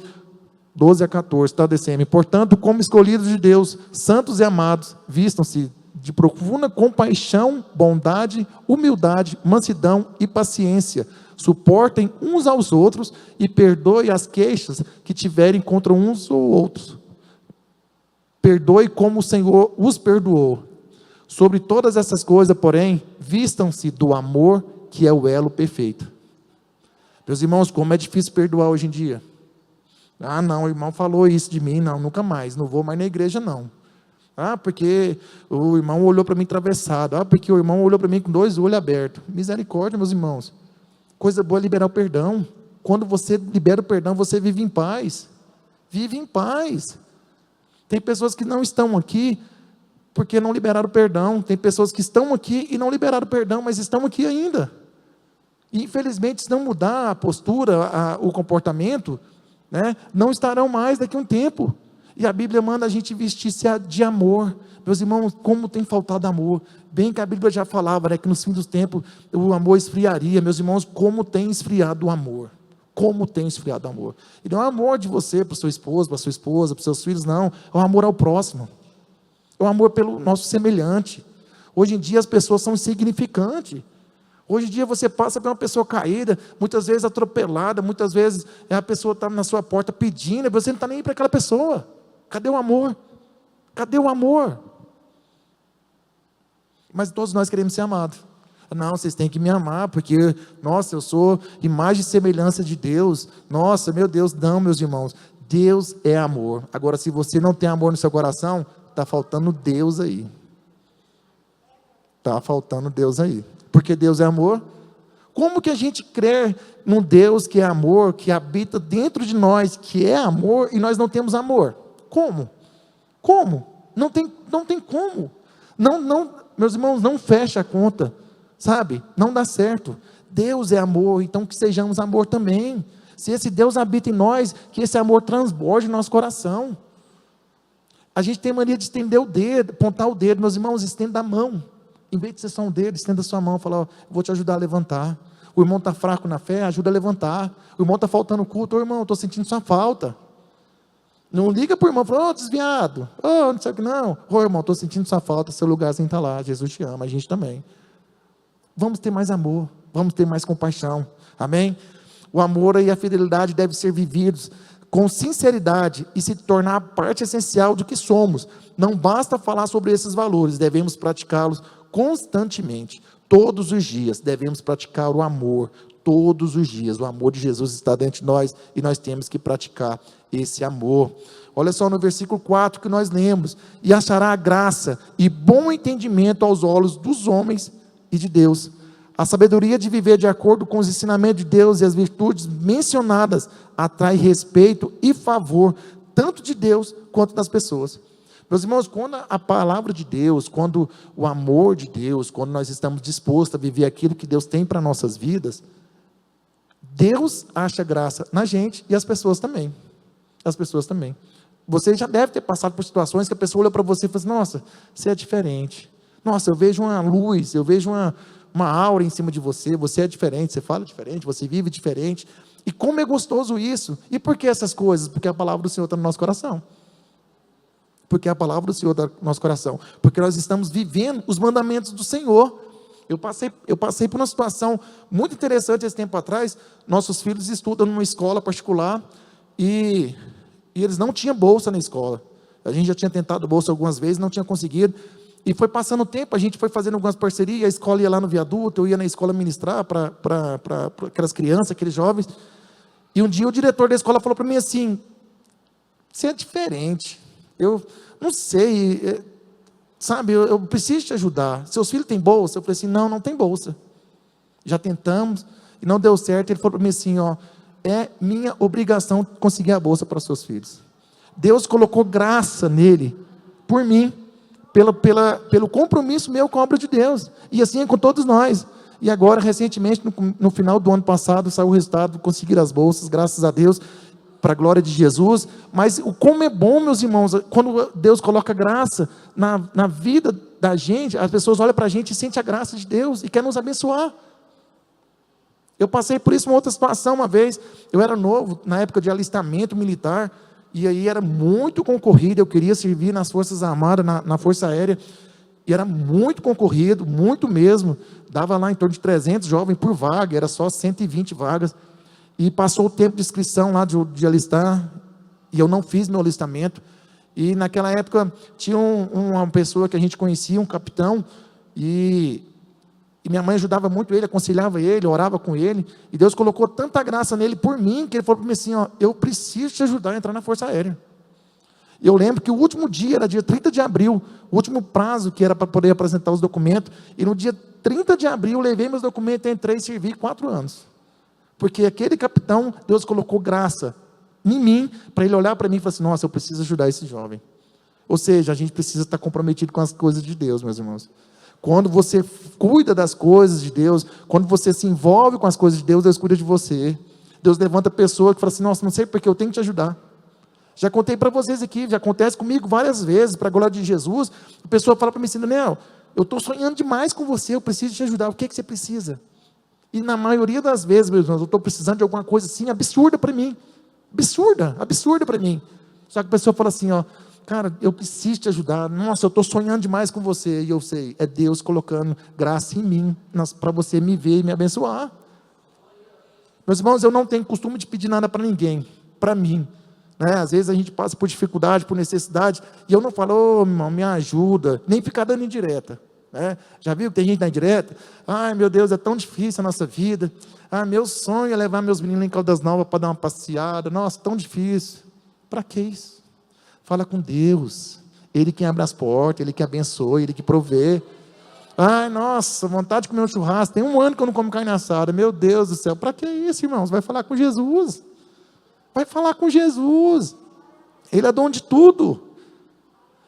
12 a 14, tá, DCM? Portanto, como escolhidos de Deus, santos e amados, vistam-se de profunda compaixão, bondade, humildade, mansidão e paciência. Suportem uns aos outros e perdoem as queixas que tiverem contra uns ou outros. Perdoe como o Senhor os perdoou. Sobre todas essas coisas, porém, vistam-se do amor, que é o elo perfeito. Meus irmãos, como é difícil perdoar hoje em dia. Ah, não, o irmão falou isso de mim, não, nunca mais, não vou mais na igreja, não. Ah, porque o irmão olhou para mim atravessado. Ah, porque o irmão olhou para mim com 2 olhos abertos. Misericórdia, meus irmãos. Coisa boa é liberar o perdão. Quando você libera o perdão, você vive em paz. Vive em paz. Tem pessoas que não estão aqui porque não liberaram o perdão. Tem pessoas que estão aqui e não liberaram o perdão, mas estão aqui ainda. E, infelizmente, se não mudar a postura, o comportamento, né, não estarão mais daqui a um tempo. E a Bíblia manda a gente vestir-se de amor. Meus irmãos, como tem faltado amor. Bem que a Bíblia já falava, né, que nos fins dos tempos o amor esfriaria. Meus irmãos, como tem esfriado o amor. Como tem esfriado o amor. E não é o amor de você para o seu esposo, para a sua esposa, para os seus filhos, não. É o amor ao próximo. É o amor pelo nosso semelhante. Hoje em dia as pessoas são insignificantes. Hoje em dia você passa por uma pessoa caída, muitas vezes atropelada, muitas vezes a pessoa está na sua porta pedindo, e você não está nem aí para aquela pessoa. Cadê o amor? Cadê o amor? Mas todos nós queremos ser amados. Não, vocês têm que me amar, porque, nossa, eu sou imagem e semelhança de Deus. Nossa, meu Deus, não, meus irmãos. Deus é amor. Agora, se você não tem amor no seu coração, está faltando Deus aí. Está faltando Deus aí. Porque Deus é amor. Como que a gente crê num Deus que é amor, que habita dentro de nós, que é amor, e nós não temos amor? Como? Como? Não tem como. Não, meus irmãos, não fecha a conta, sabe? Não dá certo. Deus é amor, então que sejamos amor também. Se esse Deus habita em nós, que esse amor transborde no nosso coração. A gente tem mania de estender o dedo, apontar o dedo. Meus irmãos, estenda a mão. Em vez de ser só um dedo, estenda a sua mão e fala, vou te ajudar a levantar. O irmão está fraco na fé, ajuda a levantar. O irmão está faltando culto, irmão, estou sentindo sua falta. Não liga para o irmão e fala, desviado, não sei o que não. Irmão, estou sentindo sua falta, seu lugarzinho está lá, Jesus te ama, a gente também. Vamos ter mais amor, vamos ter mais compaixão, amém? O amor e a fidelidade devem ser vividos com sinceridade e se tornar parte essencial do que somos. Não basta falar sobre esses valores, devemos praticá-los constantemente, todos os dias. Devemos praticar o amor, todos os dias. O amor de Jesus está dentro de nós e nós temos que praticar esse amor. Olha só no versículo 4 que nós lemos: e achará graça e bom entendimento aos olhos dos homens e de Deus. A sabedoria de viver de acordo com os ensinamentos de Deus e as virtudes mencionadas atrai respeito e favor, tanto de Deus quanto das pessoas. Meus irmãos, quando a palavra de Deus, quando o amor de Deus, quando nós estamos dispostos a viver aquilo que Deus tem para nossas vidas, Deus acha graça na gente e as pessoas também. As pessoas também. Você já deve ter passado por situações que a pessoa olha para você e fala assim, nossa, você é diferente. Nossa, eu vejo uma luz, eu vejo uma aura em cima de você, você é diferente, você fala diferente, você vive diferente. E como é gostoso isso. E por que essas coisas? Porque a palavra do Senhor está no nosso coração. Porque a palavra do Senhor está no nosso coração. Porque nós estamos vivendo os mandamentos do Senhor. Eu passei por uma situação muito interessante esse tempo atrás. Nossos filhos estudam numa escola particular e eles não tinham bolsa na escola. A gente já tinha tentado bolsa algumas vezes, não tinha conseguido. E foi passando o tempo, a gente foi fazendo algumas parcerias, a escola ia lá no viaduto, eu ia na escola ministrar para aquelas crianças, aqueles jovens. E um dia o diretor da escola falou para mim assim, você é diferente, eu não sei, sabe, eu preciso te ajudar. Seus filhos têm bolsa? Eu falei assim, não tem bolsa. Já tentamos e não deu certo. Ele falou para mim assim, é minha obrigação conseguir a bolsa para os seus filhos. Deus colocou graça nele, por mim, pelo compromisso meu com a obra de Deus, e assim é com todos nós. E agora, recentemente, no final do ano passado, saiu o resultado, conseguir as bolsas, graças a Deus, para a glória de Jesus. Mas como é bom, meus irmãos, quando Deus coloca graça na vida da gente, as pessoas olham para a gente e sentem a graça de Deus, e quer nos abençoar. Eu passei por isso uma outra situação uma vez, eu era novo, na época de alistamento militar, e aí era muito concorrido, eu queria servir nas Forças Armadas, na Força Aérea, e era muito concorrido, muito mesmo, dava lá em torno de 300 jovens por vaga, era só 120 vagas, e passou o tempo de inscrição lá de alistar, e eu não fiz meu alistamento, e naquela época tinha uma pessoa que a gente conhecia, um capitão, e minha mãe ajudava muito ele, aconselhava ele, orava com ele, e Deus colocou tanta graça nele por mim, que ele falou para mim assim, ó, eu preciso te ajudar a entrar na Força Aérea. E eu lembro que o último dia, era dia 30 de abril, o último prazo que era para poder apresentar os documentos, e no dia 30 de abril eu levei meus documentos, entrei e servi 4 anos. Porque aquele capitão, Deus colocou graça em mim, para ele olhar para mim e falar assim, nossa, eu preciso ajudar esse jovem. Ou seja, a gente precisa estar comprometido com as coisas de Deus, meus irmãos. Quando você cuida das coisas de Deus, quando você se envolve com as coisas de Deus, Deus cuida de você. Deus levanta a pessoa que fala assim, nossa, não sei porque eu tenho que te ajudar. Já contei para vocês aqui, já acontece comigo várias vezes, para a glória de Jesus, a pessoa fala para mim assim, Daniel, eu estou sonhando demais com você, eu preciso te ajudar, o que você precisa? E na maioria das vezes, meus irmãos, eu estou precisando de alguma coisa assim, absurda para mim, absurda para mim. Só que a pessoa fala assim, ó, cara, eu preciso te ajudar, nossa, eu estou sonhando demais com você, e eu sei, é Deus colocando graça em mim, para você me ver e me abençoar. Meus irmãos, eu não tenho costume de pedir nada para ninguém, para mim, né? Às vezes a gente passa por dificuldade, por necessidade, e eu não falo, ô irmão, me ajuda, nem ficar dando indireta, né? Já viu que tem gente na indireta? Ai meu Deus, é tão difícil a nossa vida, meu sonho é levar meus meninos em Caldas Novas para dar uma passeada, nossa, tão difícil, para que isso? Fala com Deus, Ele que abre as portas, Ele que abençoa, Ele que provê. Ai, nossa, vontade de comer um churrasco, tem 1 ano que eu não como carne assada, meu Deus do céu, para que isso, irmãos? Vai falar com Jesus, vai falar com Jesus, Ele é dono de tudo.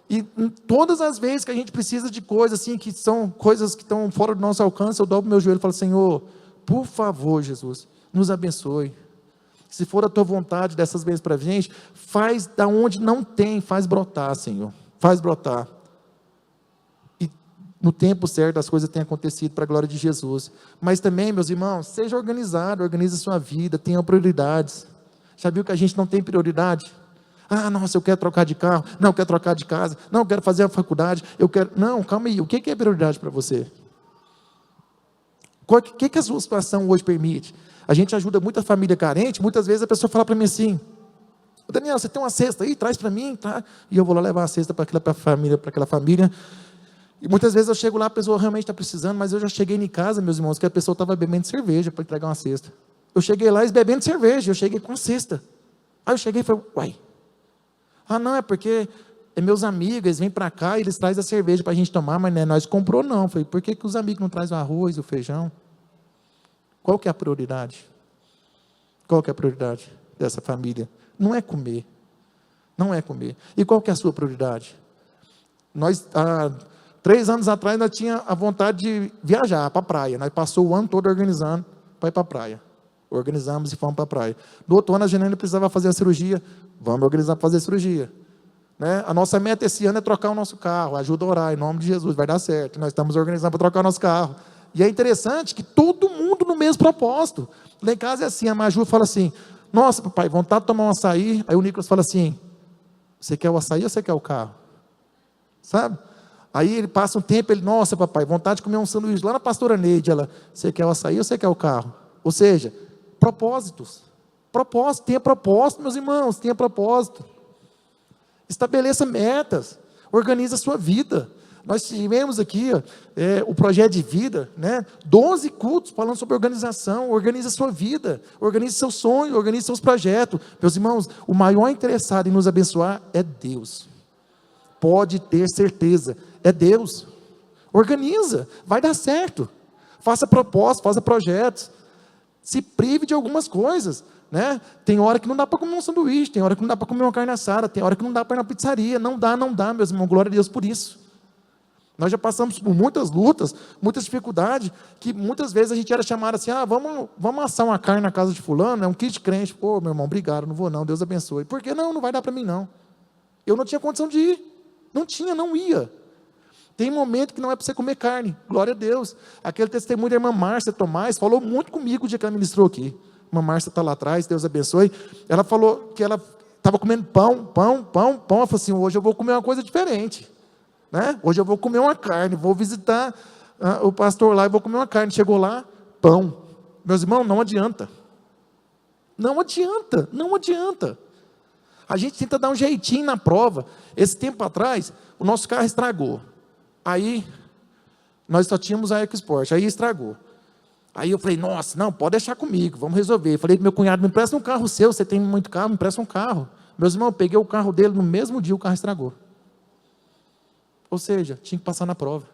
E todas as vezes que a gente precisa de coisas assim, que são coisas que estão fora do nosso alcance, eu dobro meu joelho e falo, Senhor, por favor, Jesus, nos abençoe. Se for a tua vontade dessas vezes para a gente, faz da onde não tem, faz brotar, Senhor, faz brotar. E no tempo certo as coisas têm acontecido para a glória de Jesus. Mas também, meus irmãos, seja organizado, organize a sua vida, tenha prioridades. Já viu que a gente não tem prioridade? Nossa, eu quero trocar de carro, não, eu quero trocar de casa, não, eu quero fazer a faculdade, eu quero... Não, calma aí, o que é prioridade para você? O que a sua situação hoje permite? A gente ajuda muita família carente, muitas vezes a pessoa fala para mim assim, Daniel, você tem uma cesta aí, traz para mim, tá? E eu vou lá levar a cesta para aquela família, e muitas vezes eu chego lá, a pessoa realmente está precisando, mas eu já cheguei em casa, meus irmãos, que a pessoa estava bebendo cerveja para entregar uma cesta. Eu cheguei lá, eles bebendo cerveja, eu cheguei com a cesta. Aí eu cheguei e falei, uai, não, é porque é meus amigos, eles vêm para cá e eles trazem a cerveja para a gente tomar, mas não é nós que comprou não. Eu falei, por que os amigos não trazem o arroz, o feijão? Qual que é a prioridade? Qual que é a prioridade dessa família? Não é comer. Não é comer. E qual que é a sua prioridade? Nós, há 3 anos atrás, nós tínhamos a vontade de viajar para a praia. Nós passamos o ano todo organizando para ir para a praia. Organizamos e fomos para a praia. No outro ano, a Janine precisava fazer a cirurgia. Vamos organizar para fazer a cirurgia. Né? A nossa meta esse ano é trocar o nosso carro. Ajuda a orar, em nome de Jesus, vai dar certo. Nós estamos organizando para trocar o nosso carro. E é interessante que todo mundo no mesmo propósito. Lá em casa é assim, a Maju fala assim, nossa, papai, vontade de tomar um açaí. Aí o Nicolas fala assim, você quer o açaí ou você quer o carro? Sabe? Aí ele passa um tempo, ele, nossa, papai, vontade de comer um sanduíche lá na Pastora Neide. Ela, você quer o açaí ou você quer o carro? Ou seja, propósitos. Propósito, tenha propósito, meus irmãos, tenha propósito. Estabeleça metas, organize a sua vida. Nós tivemos aqui o projeto de vida, né? 12 cultos falando sobre organização. Organize a sua vida, organize seus sonhos, organize seus projetos. Meus irmãos, o maior interessado em nos abençoar é Deus. Pode ter certeza, é Deus. Organiza, vai dar certo. Faça propósitos, faça projetos. Se prive de algumas coisas, né? Tem hora que não dá para comer um sanduíche, tem hora que não dá para comer uma carne assada, tem hora que não dá para ir na pizzaria. Não dá, meus irmãos, glória a Deus por isso. Nós já passamos por muitas lutas, muitas dificuldades, que muitas vezes a gente era chamado assim, vamos assar uma carne na casa de fulano, é um kit crente. Pô, meu irmão, obrigado, não vou não, Deus abençoe. Por que não? Não vai dar para mim não. Eu não tinha condição de ir. Não ia. Tem momento que não é para você comer carne, glória a Deus. Aquele testemunho da irmã Márcia Tomás falou muito comigo o dia que ela ministrou aqui. A irmã Márcia está lá atrás, Deus abençoe. Ela falou que ela estava comendo pão. Ela falou assim, hoje eu vou comer uma coisa diferente, né? Hoje eu vou comer uma carne, vou visitar o pastor lá e vou comer uma carne. Chegou lá, pão. Meus irmãos, não adianta. Não adianta. A gente tenta dar um jeitinho na prova. Esse tempo atrás, o nosso carro estragou. Aí, nós só tínhamos a EcoSport, aí estragou. Aí eu falei, nossa, não, pode deixar comigo, vamos resolver. Eu falei para meu cunhado, me empresta um carro seu, você tem muito carro, me empresta um carro. Meus irmãos, eu peguei o carro dele, no mesmo dia o carro estragou. Ou seja, tinha que passar na prova.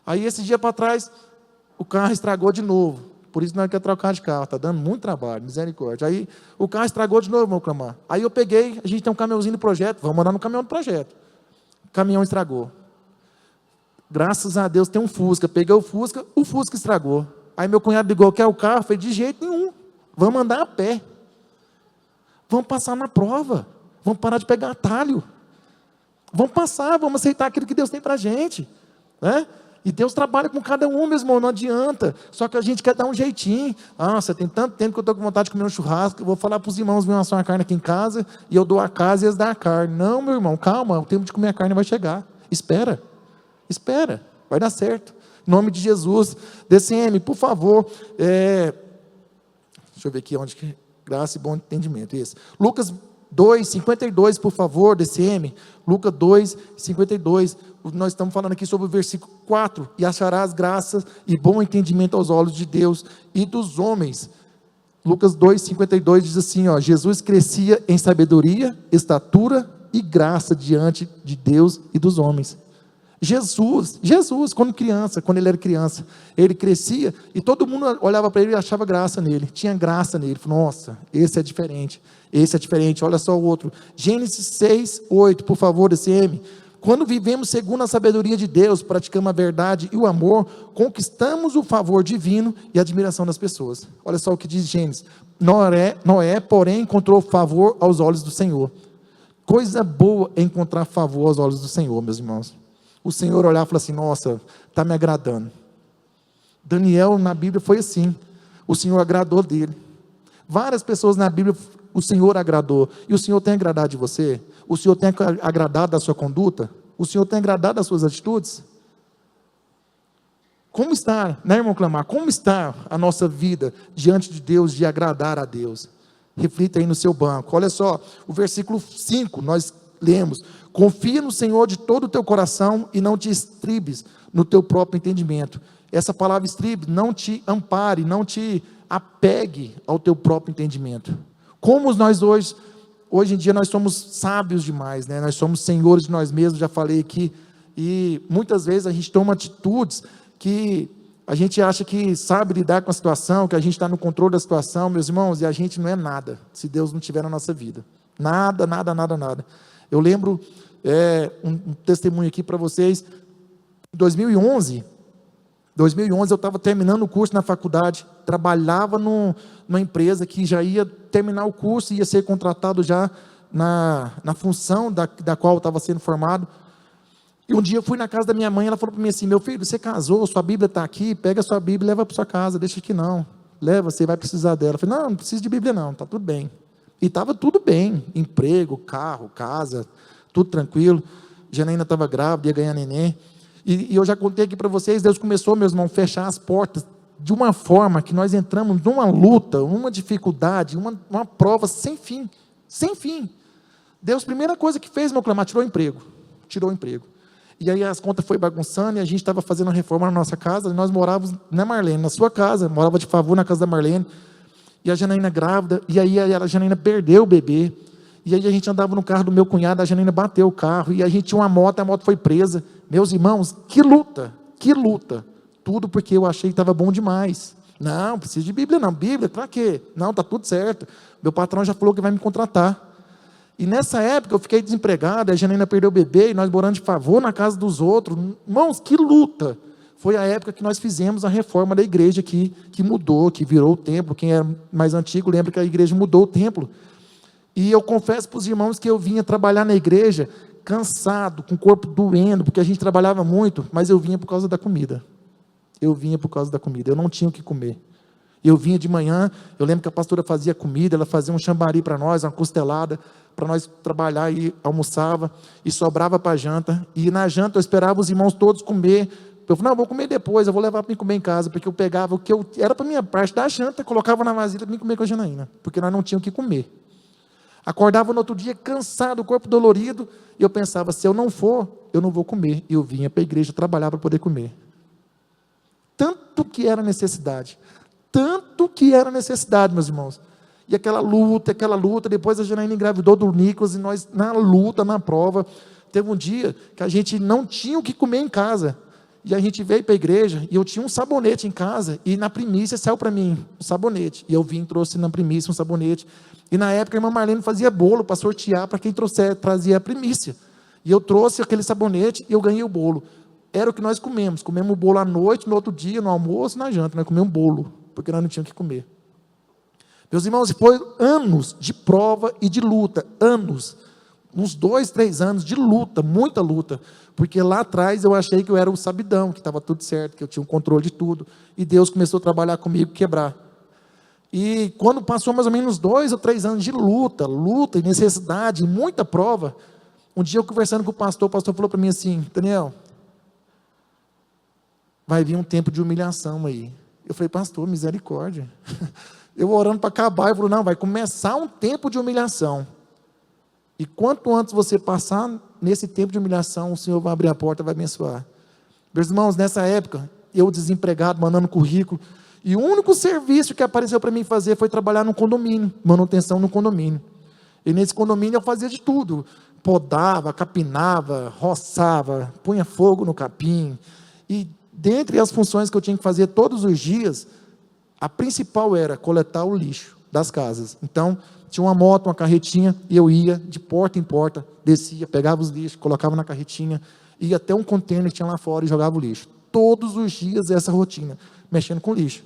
Aí esse dia para trás, o carro estragou de novo. Por isso não quer trocar de carro, está dando muito trabalho, misericórdia. Aí o carro estragou de novo, vamos clamar. Aí eu peguei, a gente tem um caminhãozinho do projeto, vamos mandar no caminhão do projeto. O caminhão estragou. Graças a Deus tem um Fusca, peguei o Fusca estragou. Aí meu cunhado ligou, quer o carro? Eu falei, de jeito nenhum, vamos andar a pé. Vamos passar na prova, vamos parar de pegar atalho. Vamos passar, vamos aceitar aquilo que Deus tem para a gente, né? E Deus trabalha com cada um, meu irmão, não adianta. Só que a gente quer dar um jeitinho. Você tem tanto tempo que eu estou com vontade de comer um churrasco, eu vou falar para os irmãos virem assar uma carne aqui em casa, e eu dou a casa e eles dão a carne. Não, meu irmão, calma, o tempo de comer a carne vai chegar. Espera, vai dar certo. Em nome de Jesus. DCM, por favor, deixa eu ver aqui onde que... Graça e bom entendimento, isso. Lucas 2:52, por favor, DCM. Lucas 2:52. Nós estamos falando aqui sobre o versículo 4. E acharás graças e bom entendimento aos olhos de Deus e dos homens. Lucas 2:52 diz assim, Jesus crescia em sabedoria, estatura e graça diante de Deus e dos homens. Jesus, quando ele era criança, ele crescia e todo mundo olhava para ele e achava graça nele, tinha graça nele. Nossa, esse é diferente, olha só o outro. Gênesis 6:8, por favor, DCM. Quando vivemos segundo a sabedoria de Deus, praticamos a verdade e o amor, conquistamos o favor divino e a admiração das pessoas. Olha só o que diz Gênesis. Noé, porém, encontrou favor aos olhos do Senhor. Coisa boa é encontrar favor aos olhos do Senhor, meus irmãos. O Senhor olhar e falar assim, nossa, está me agradando. Daniel, na Bíblia, foi assim. O Senhor agradou dele. Várias pessoas na Bíblia, o Senhor agradou. E o Senhor tem agradado de você? O Senhor tem agradado da sua conduta? O Senhor tem agradado das suas atitudes? Como está, né, irmão Clamar? Como está a nossa vida diante de Deus, de agradar a Deus? Reflita aí no seu banco. Olha só, o versículo 5, nós lemos: confia no Senhor de todo o teu coração e não te estribes no teu próprio entendimento. Essa palavra estribe, não te ampare, não te apegue ao teu próprio entendimento. Como nós hoje em dia nós somos sábios demais, né? Nós somos senhores de nós mesmos, já falei aqui, e muitas vezes a gente toma atitudes que a gente acha que sabe lidar com a situação, que a gente está no controle da situação, meus irmãos, e a gente não é nada, se Deus não tiver na nossa vida. Nada. Eu lembro um testemunho aqui para vocês. Em 2011 eu estava terminando o curso na faculdade, trabalhava numa empresa que já ia terminar o curso e ia ser contratado já na função da qual eu estava sendo formado. E um dia eu fui na casa da minha mãe, ela falou para mim assim, meu filho, você casou, sua Bíblia está aqui, pega a sua Bíblia e leva para sua casa, deixa aqui não, leva, você vai precisar dela. Eu falei, não preciso de Bíblia não, está tudo bem. E estava tudo bem, emprego, carro, casa, tudo tranquilo. Janaína estava grávida, ia ganhar neném. E eu já contei aqui para vocês, Deus começou, meus irmãos, a fechar as portas de uma forma que nós entramos numa luta, numa dificuldade, uma prova sem fim. Deus, primeira coisa que fez, meu Clamar, tirou o emprego. E aí as contas foi bagunçando, e a gente estava fazendo uma reforma na nossa casa, e nós morávamos na Marlene, na sua casa, morava de favor na casa da Marlene, e a Janaína grávida, e aí a Janaína perdeu o bebê, e aí a gente andava no carro do meu cunhado, a Janaína bateu o carro, e a gente tinha uma moto, a moto foi presa. Meus irmãos, que luta, tudo porque eu achei que estava bom demais. Não precisa de Bíblia não, Bíblia para quê? Não, está tudo certo, meu patrão já falou que vai me contratar. E nessa época eu fiquei desempregado, a Janaína perdeu o bebê, e nós morando de favor na casa dos outros. Irmãos, que luta! Foi a época que nós fizemos a reforma da igreja aqui, que mudou, que virou o templo. Quem é mais antigo lembra que a igreja mudou o templo. E eu confesso para os irmãos que eu vinha trabalhar na igreja cansado, com o corpo doendo, porque a gente trabalhava muito, mas eu vinha por causa da comida. Eu não tinha o que comer. Eu vinha de manhã, eu lembro que a pastora fazia comida, ela fazia um chambari para nós, uma costelada, para nós trabalhar, e almoçava, e sobrava para a janta, e na janta eu esperava os irmãos todos comer. Eu falei, não, vou comer depois, eu vou levar para mim comer em casa, porque eu pegava o que era para minha parte da janta, colocava na vasilha para mim comer com a Janaína, porque nós não tínhamos o que comer. Acordava no outro dia cansado, o corpo dolorido, e eu pensava, se eu não for, eu não vou comer. E eu vinha para a igreja trabalhar para poder comer. Tanto que era necessidade, meus irmãos. E aquela luta, depois a Janaína engravidou do Nicolas, e nós na luta, na prova. Teve um dia que a gente não tinha o que comer em casa, e a gente veio para a igreja, e eu tinha um sabonete em casa, e na primícia saiu para mim um sabonete, e eu vim e trouxe na primícia um sabonete, e na época a irmã Marlene fazia bolo para sortear para quem trazia a primícia, e eu trouxe aquele sabonete, e eu ganhei o bolo. Era o que nós comemos o bolo à noite, no outro dia, no almoço, na janta, nós comíamos bolo, porque nós não tínhamos o que comer. Meus irmãos, foi anos de prova e de luta, uns 2, 3 anos de luta, muita luta, porque lá atrás eu achei que eu era o sabidão, que estava tudo certo, que eu tinha o controle de tudo, e Deus começou a trabalhar comigo, quebrar. E quando passou mais ou menos 2 ou 3 anos de luta e necessidade, muita prova, um dia eu conversando com o pastor falou para mim assim, Daniel, vai vir um tempo de humilhação aí. Eu falei, pastor, misericórdia. Eu orando para acabar, ele falou, não, vai começar um tempo de humilhação. E quanto antes você passar nesse tempo de humilhação, o Senhor vai abrir a porta, vai abençoar. Meus irmãos, nessa época, eu desempregado, mandando currículo, e o único serviço que apareceu para mim fazer foi trabalhar no condomínio, manutenção no condomínio. E nesse condomínio eu fazia de tudo, podava, capinava, roçava, punha fogo no capim, e dentre as funções que eu tinha que fazer todos os dias, a principal era coletar o lixo das casas. Então, tinha uma moto, uma carretinha, e eu ia de porta em porta, descia, pegava os lixos, colocava na carretinha, ia até um container que tinha lá fora e jogava o lixo. Todos os dias essa rotina, mexendo com lixo.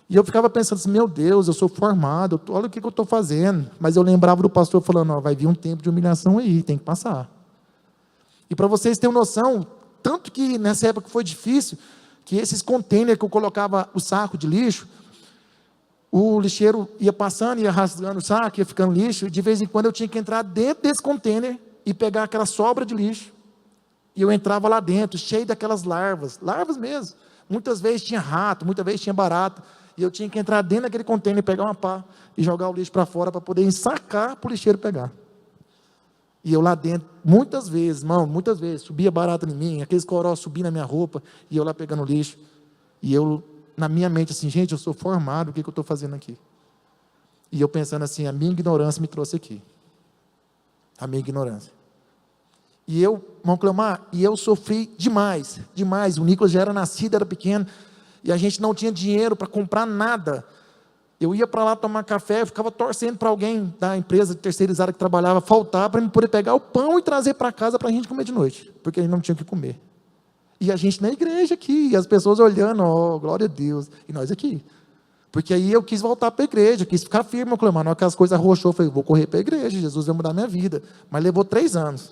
E eu ficava pensando assim, meu Deus, eu sou formado, olha o que eu estou fazendo. Mas eu lembrava do pastor falando, ó, vai vir um tempo de humilhação aí, tem que passar. E para vocês terem noção, tanto que nessa época foi difícil, que esses containers que eu colocava o saco de lixo, o lixeiro ia passando, ia rasgando o saco, ia ficando lixo, e de vez em quando eu tinha que entrar dentro desse container e pegar aquela sobra de lixo. E eu entrava lá dentro, cheio daquelas larvas mesmo. Muitas vezes tinha rato, muitas vezes tinha barata, e eu tinha que entrar dentro daquele container, pegar uma pá e jogar o lixo para fora para poder ensacar para o lixeiro pegar. E eu lá dentro, muitas vezes, subia barata em mim, aqueles coró subiam na minha roupa, e eu lá pegando lixo, e eu, na minha mente assim, gente, eu sou formado, o que eu estou fazendo aqui? E eu pensando assim, a minha ignorância me trouxe aqui. A minha ignorância. E eu, irmão Cleomar, eu sofri demais, o Nicolas já era nascido, era pequeno, e a gente não tinha dinheiro para comprar nada. Eu ia para lá tomar café, eu ficava torcendo para alguém da empresa terceirizada que trabalhava faltar, para eu poder pegar o pão e trazer para casa para a gente comer de noite, porque a gente não tinha o que comer. E a gente na igreja aqui, e as pessoas olhando, ó, glória a Deus, e nós aqui. Porque aí eu quis voltar para a igreja, quis ficar firme, na hora que as coisas arrochou, eu falei, vou correr para a igreja, Jesus vai mudar minha vida. Mas levou 3 anos.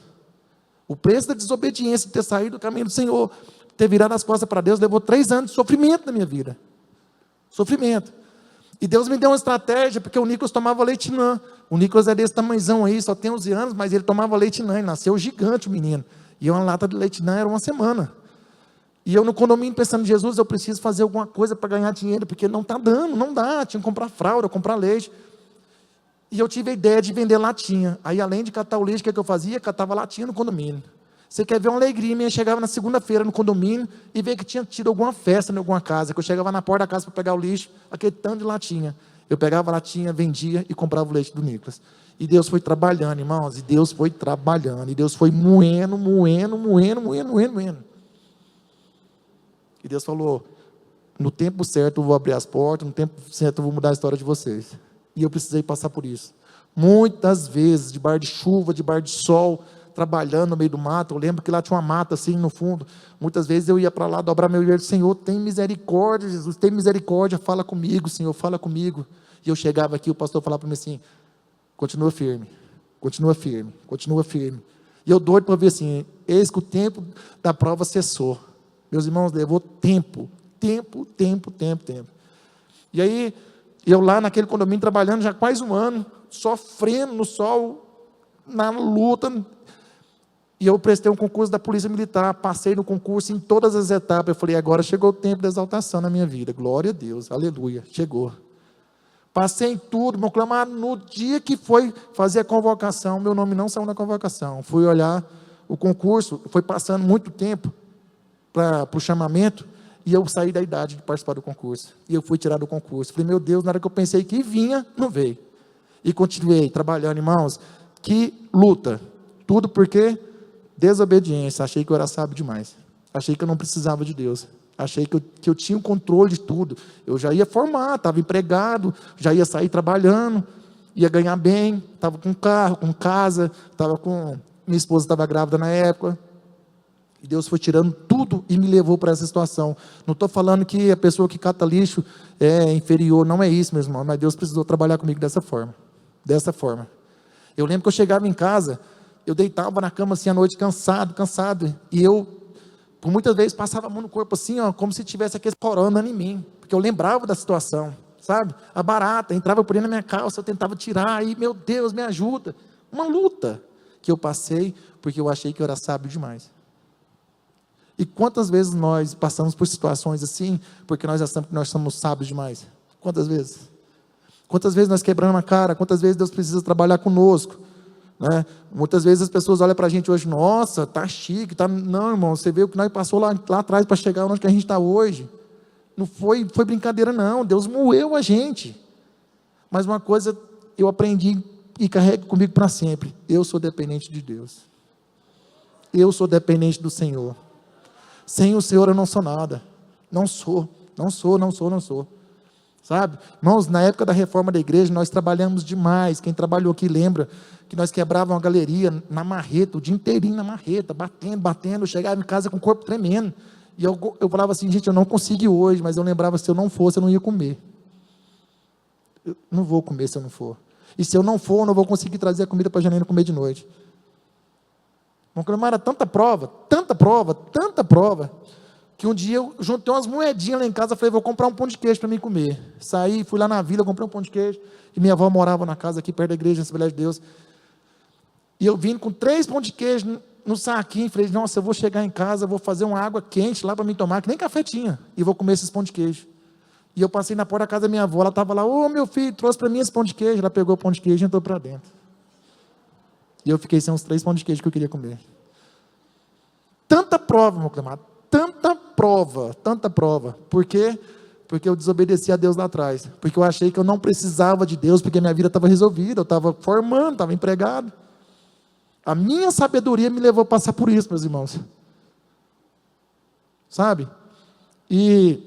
O preço da desobediência, de ter saído do caminho do Senhor, ter virado as costas para Deus, levou 3 anos de sofrimento na minha vida. Sofrimento. E Deus me deu uma estratégia, porque o Nicolas tomava leite Nã. O Nicolas é desse tamanhozão aí, só tem 11 anos, mas ele tomava leite Nã, ele nasceu gigante o menino. E uma lata de leite Nã era uma semana. E eu no condomínio pensando, Jesus, eu preciso fazer alguma coisa para ganhar dinheiro, porque não está dando, não dá, tinha que comprar fralda, comprar leite. E eu tive a ideia de vender latinha. Aí além de catar o lixo, o que eu fazia? Catava latinha no condomínio. Você quer ver uma alegria minha? Eu chegava na segunda-feira no condomínio e via que tinha tido alguma festa em alguma casa, que eu chegava na porta da casa para pegar o lixo, aquele tanto de latinha. Eu pegava a latinha, vendia e comprava o leite do Nicolas. E Deus foi trabalhando, irmãos, e Deus foi trabalhando, e Deus foi moendo. E Deus falou, no tempo certo eu vou abrir as portas, no tempo certo eu vou mudar a história de vocês. E eu precisei passar por isso. Muitas vezes, debaixo de chuva, debaixo de sol, trabalhando no meio do mato, eu lembro que lá tinha uma mata assim no fundo, muitas vezes eu ia para lá, dobrar meu joelho, Senhor, tem misericórdia, Jesus, tem misericórdia, fala comigo, Senhor, fala comigo. E eu chegava aqui, o pastor falava para mim assim, continua firme. E eu doido para ver assim, eis que o tempo da prova cessou. Meus irmãos, levou tempo. E aí, eu lá naquele condomínio, trabalhando já quase 1 ano, sofrendo no sol, na luta. E eu prestei um concurso da Polícia Militar, passei no concurso em todas as etapas. Eu falei, agora chegou o tempo da exaltação na minha vida. Glória a Deus, aleluia, chegou. Passei em tudo, meu clamar, no dia que foi fazer a convocação, meu nome não saiu na convocação. Fui olhar o concurso, foi passando muito tempo para o chamamento, e eu saí da idade de participar do concurso. E eu fui tirar do concurso. Falei, meu Deus, na hora que eu pensei que vinha, não veio. E continuei trabalhando, irmãos. Que luta. Tudo porque desobediência. Achei que eu era sábio demais. Achei que eu não precisava de Deus. Achei que eu tinha o controle de tudo. Eu já ia formar, estava empregado, já ia sair trabalhando, ia ganhar bem, estava com carro, com casa, minha esposa estava grávida na época. E Deus foi tirando tudo e me levou para essa situação. Não estou falando que a pessoa que cata lixo é inferior, não é isso, meu irmão, mas Deus precisou trabalhar comigo dessa forma. Dessa forma. Eu lembro que eu chegava em casa, eu deitava na cama assim à noite, cansado, e eu, por muitas vezes, passava a mão no corpo assim, ó, como se tivesse aquele porão em mim, porque eu lembrava da situação, sabe? A barata entrava por dentro da minha calça, eu tentava tirar, aí, meu Deus, me ajuda. Uma luta que eu passei, porque eu achei que eu era sábio demais. E quantas vezes nós passamos por situações assim, porque nós achamos que nós somos sábios demais? Quantas vezes? Quantas vezes nós quebramos a cara? Quantas vezes Deus precisa trabalhar conosco? Né? Muitas vezes as pessoas olham para a gente hoje, nossa, tá chique, tá... Não, irmão, você vê o que nós passou lá atrás para chegar onde que a gente está hoje. Não foi brincadeira não, Deus moeu a gente. Mas uma coisa eu aprendi e carrego comigo para sempre, eu sou dependente de Deus. Eu sou dependente do Senhor. Sem o Senhor eu não sou nada. Não sou. Sabe? Irmãos, na época da reforma da igreja, nós trabalhamos demais. Quem trabalhou aqui lembra que nós quebrávamos a galeria na marreta, o dia inteirinho na marreta, batendo. Eu chegava em casa com o corpo tremendo. E eu falava assim, gente, eu não consigo ir hoje, mas eu lembrava, se eu não fosse, eu não ia comer. Eu não vou comer se eu não for. E se eu não for, eu não vou conseguir trazer a comida para a Janaína comer de noite. Era tanta prova, que um dia eu juntei umas moedinhas lá em casa, falei, vou comprar um pão de queijo para mim comer. Saí, fui lá na vila, comprei um pão de queijo, e minha avó morava na casa aqui, perto da igreja, na Assembleia de Deus. E eu vim com 3 pão de queijo no saquinho, falei, nossa, eu vou chegar em casa, vou fazer uma água quente lá para mim tomar, que nem café tinha, e vou comer esses pão de queijo. E eu passei na porta da casa da minha avó, ela estava lá, ô meu filho, trouxe para mim esse pão de queijo, ela pegou o pão de queijo e entrou para dentro. E eu fiquei sem uns 3 pão de queijo que eu queria comer. Tanta prova, meu clamado, tanta prova. Por quê? Porque eu desobedeci a Deus lá atrás. Porque eu achei que eu não precisava de Deus, porque minha vida estava resolvida, eu estava formando, estava empregado. A minha sabedoria me levou a passar por isso, meus irmãos. Sabe? E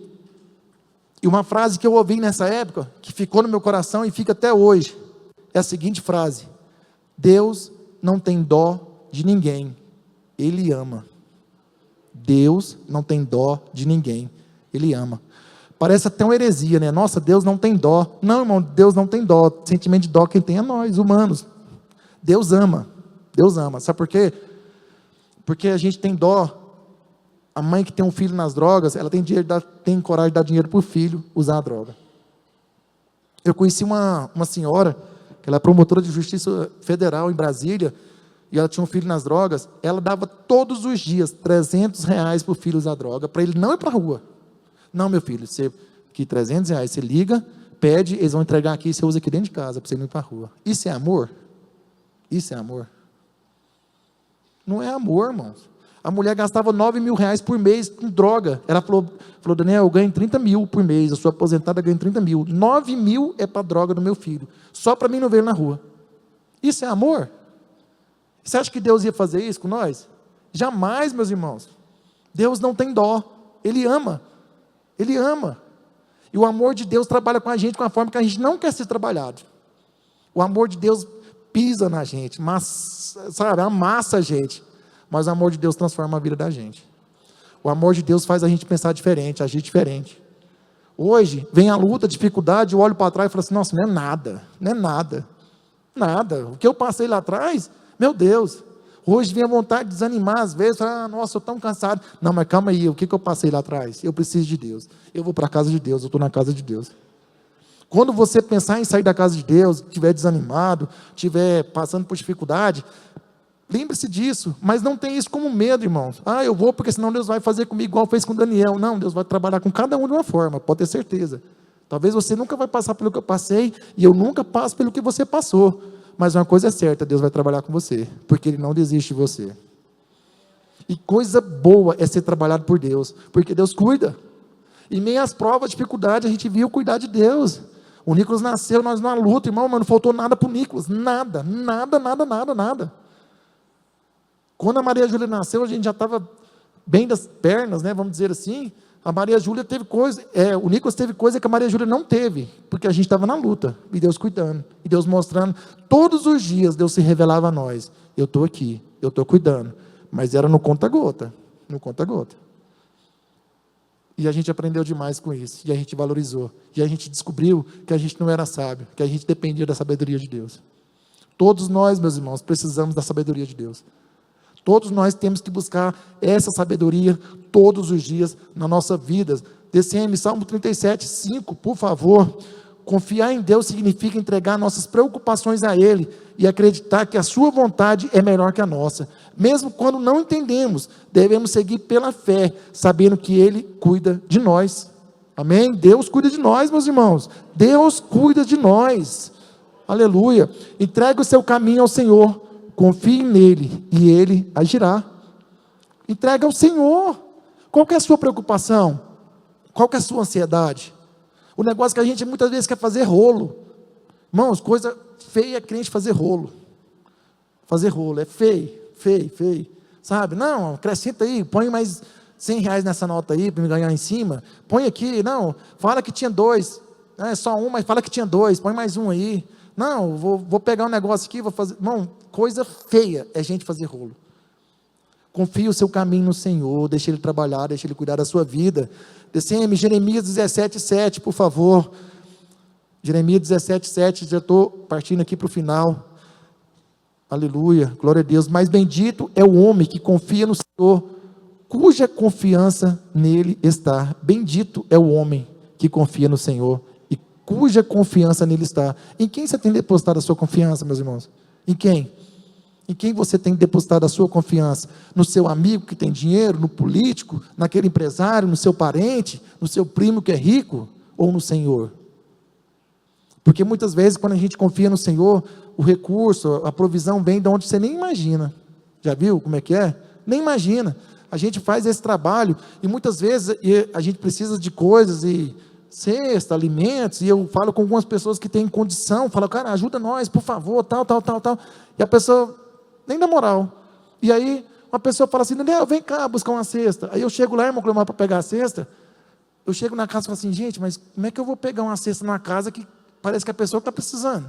uma frase que eu ouvi nessa época, que ficou no meu coração e fica até hoje, é a seguinte frase: Deus não tem dó de ninguém, Ele ama. Deus não tem dó de ninguém, Ele ama. Parece até uma heresia, né? Nossa, Deus não tem dó. Não, irmão, Deus não tem dó. Sentimento de dó quem tem é nós, humanos. Deus ama. Sabe por quê? Porque a gente tem dó. A mãe que tem um filho nas drogas, ela tem coragem de dar dinheiro para o filho usar a droga. Eu conheci uma senhora, que ela é promotora de justiça federal em Brasília, e ela tinha um filho nas drogas. Ela dava todos os dias R$300 para o filho usar droga, para ele não ir para a rua. Não, meu filho, você, aqui R$300, você liga, pede, eles vão entregar aqui, você usa aqui dentro de casa, para você não ir para a rua. Isso é amor? Isso é amor? Não é amor, irmãos. A mulher gastava R$9.000 por mês com droga. Ela falou, Daniel, eu ganho 30 mil por mês, eu sou aposentada, ganho 30 mil. 9 mil é para a droga do meu filho, só para mim não ver ele na rua. Isso é amor? Você acha que Deus ia fazer isso com nós? Jamais, meus irmãos. Deus não tem dó, Ele ama. Ele ama. E o amor de Deus trabalha com a gente com a forma que a gente não quer ser trabalhado. O amor de Deus pisa na gente, amassa a gente. Mas o amor de Deus transforma a vida da gente. O amor de Deus faz a gente pensar diferente, agir diferente. Hoje, vem a luta, a dificuldade, eu olho para trás e falo assim, nossa, não é nada. O que eu passei lá atrás, meu Deus. Hoje vem a vontade de desanimar, às vezes, nossa, eu estou tão cansado. Não, mas calma aí, o que eu passei lá atrás? Eu preciso de Deus. Eu vou para a casa de Deus, eu estou na casa de Deus. Quando você pensar em sair da casa de Deus, estiver desanimado, estiver passando por dificuldade, lembre-se disso, mas não tem isso como medo, irmãos. Ah, eu vou porque senão Deus vai fazer comigo igual fez com Daniel. Não, Deus vai trabalhar com cada um de uma forma, pode ter certeza. Talvez você nunca vai passar pelo que eu passei, e eu nunca passo pelo que você passou. Mas uma coisa é certa, Deus vai trabalhar com você, porque Ele não desiste de você. E coisa boa é ser trabalhado por Deus, porque Deus cuida. Em meio às provas, dificuldades, a gente viu cuidar de Deus. O Nicolas nasceu, nós numa luta, irmão, mas não faltou nada para o Nicolas. Nada, nada, nada, nada, nada. Quando a Maria Júlia nasceu, a gente já estava bem das pernas, né, vamos dizer assim. A Maria Júlia teve coisa, o Nicolas teve coisa que a Maria Júlia não teve, porque a gente estava na luta, e Deus cuidando, e Deus mostrando, todos os dias Deus se revelava a nós, eu estou aqui, eu estou cuidando, mas era no conta-gota, no conta-gota. E a gente aprendeu demais com isso, e a gente valorizou, e a gente descobriu que a gente não era sábio, que a gente dependia da sabedoria de Deus. Todos nós, meus irmãos, precisamos da sabedoria de Deus. Todos nós temos que buscar essa sabedoria todos os dias na nossa vida. DCM, Salmo 37, 5, por favor. Confiar em Deus significa entregar nossas preocupações a Ele e acreditar que a sua vontade é melhor que a nossa. Mesmo quando não entendemos, devemos seguir pela fé, sabendo que Ele cuida de nós. Amém? Deus cuida de nós, meus irmãos. Deus cuida de nós. Aleluia. Entregue o seu caminho ao Senhor. Confie nele e ele agirá. Entrega ao Senhor. Qual que é a sua preocupação? Qual que é a sua ansiedade? O negócio que a gente muitas vezes quer fazer rolo. Irmãos, coisa feia é crente fazer rolo. Fazer rolo é feio, feio, feio. Sabe? Não, acrescenta aí, põe mais R$100 nessa nota aí para me ganhar em cima. Põe aqui, não, fala que tinha 2. É só um, mas fala que tinha 2, põe mais um aí. Não, vou pegar um negócio aqui, vou fazer. Não, coisa feia é gente fazer rolo. Confie o seu caminho no Senhor, deixe Ele trabalhar, deixe Ele cuidar da sua vida. DCM, Jeremias 17:7, por favor. Jeremias 17:7, já estou partindo aqui para o final. Aleluia, glória a Deus. Mas bendito é o homem que confia no Senhor, cuja confiança nele está. Bendito é o homem que confia no Senhor e cuja confiança nele está. Em quem você tem depositado a sua confiança, meus irmãos? Em quem? Em quem você tem depositado a sua confiança? No seu amigo que tem dinheiro, no político, naquele empresário, no seu parente, no seu primo que é rico, ou no Senhor? Porque muitas vezes quando a gente confia no Senhor, o recurso, a provisão vem de onde você nem imagina. Já viu como é que é? Nem imagina. A gente faz esse trabalho e muitas vezes a gente precisa de coisas e cesta, alimentos, e eu falo com algumas pessoas que têm condição, falo, cara, ajuda nós, por favor, tal, e a pessoa, nem dá moral, e aí uma pessoa fala assim, Daniel, vem cá buscar uma cesta, aí eu chego lá, irmão Cleomar, para pegar a cesta, eu chego na casa e falo assim, gente, mas como é que eu vou pegar uma cesta numa casa que parece que a pessoa está precisando?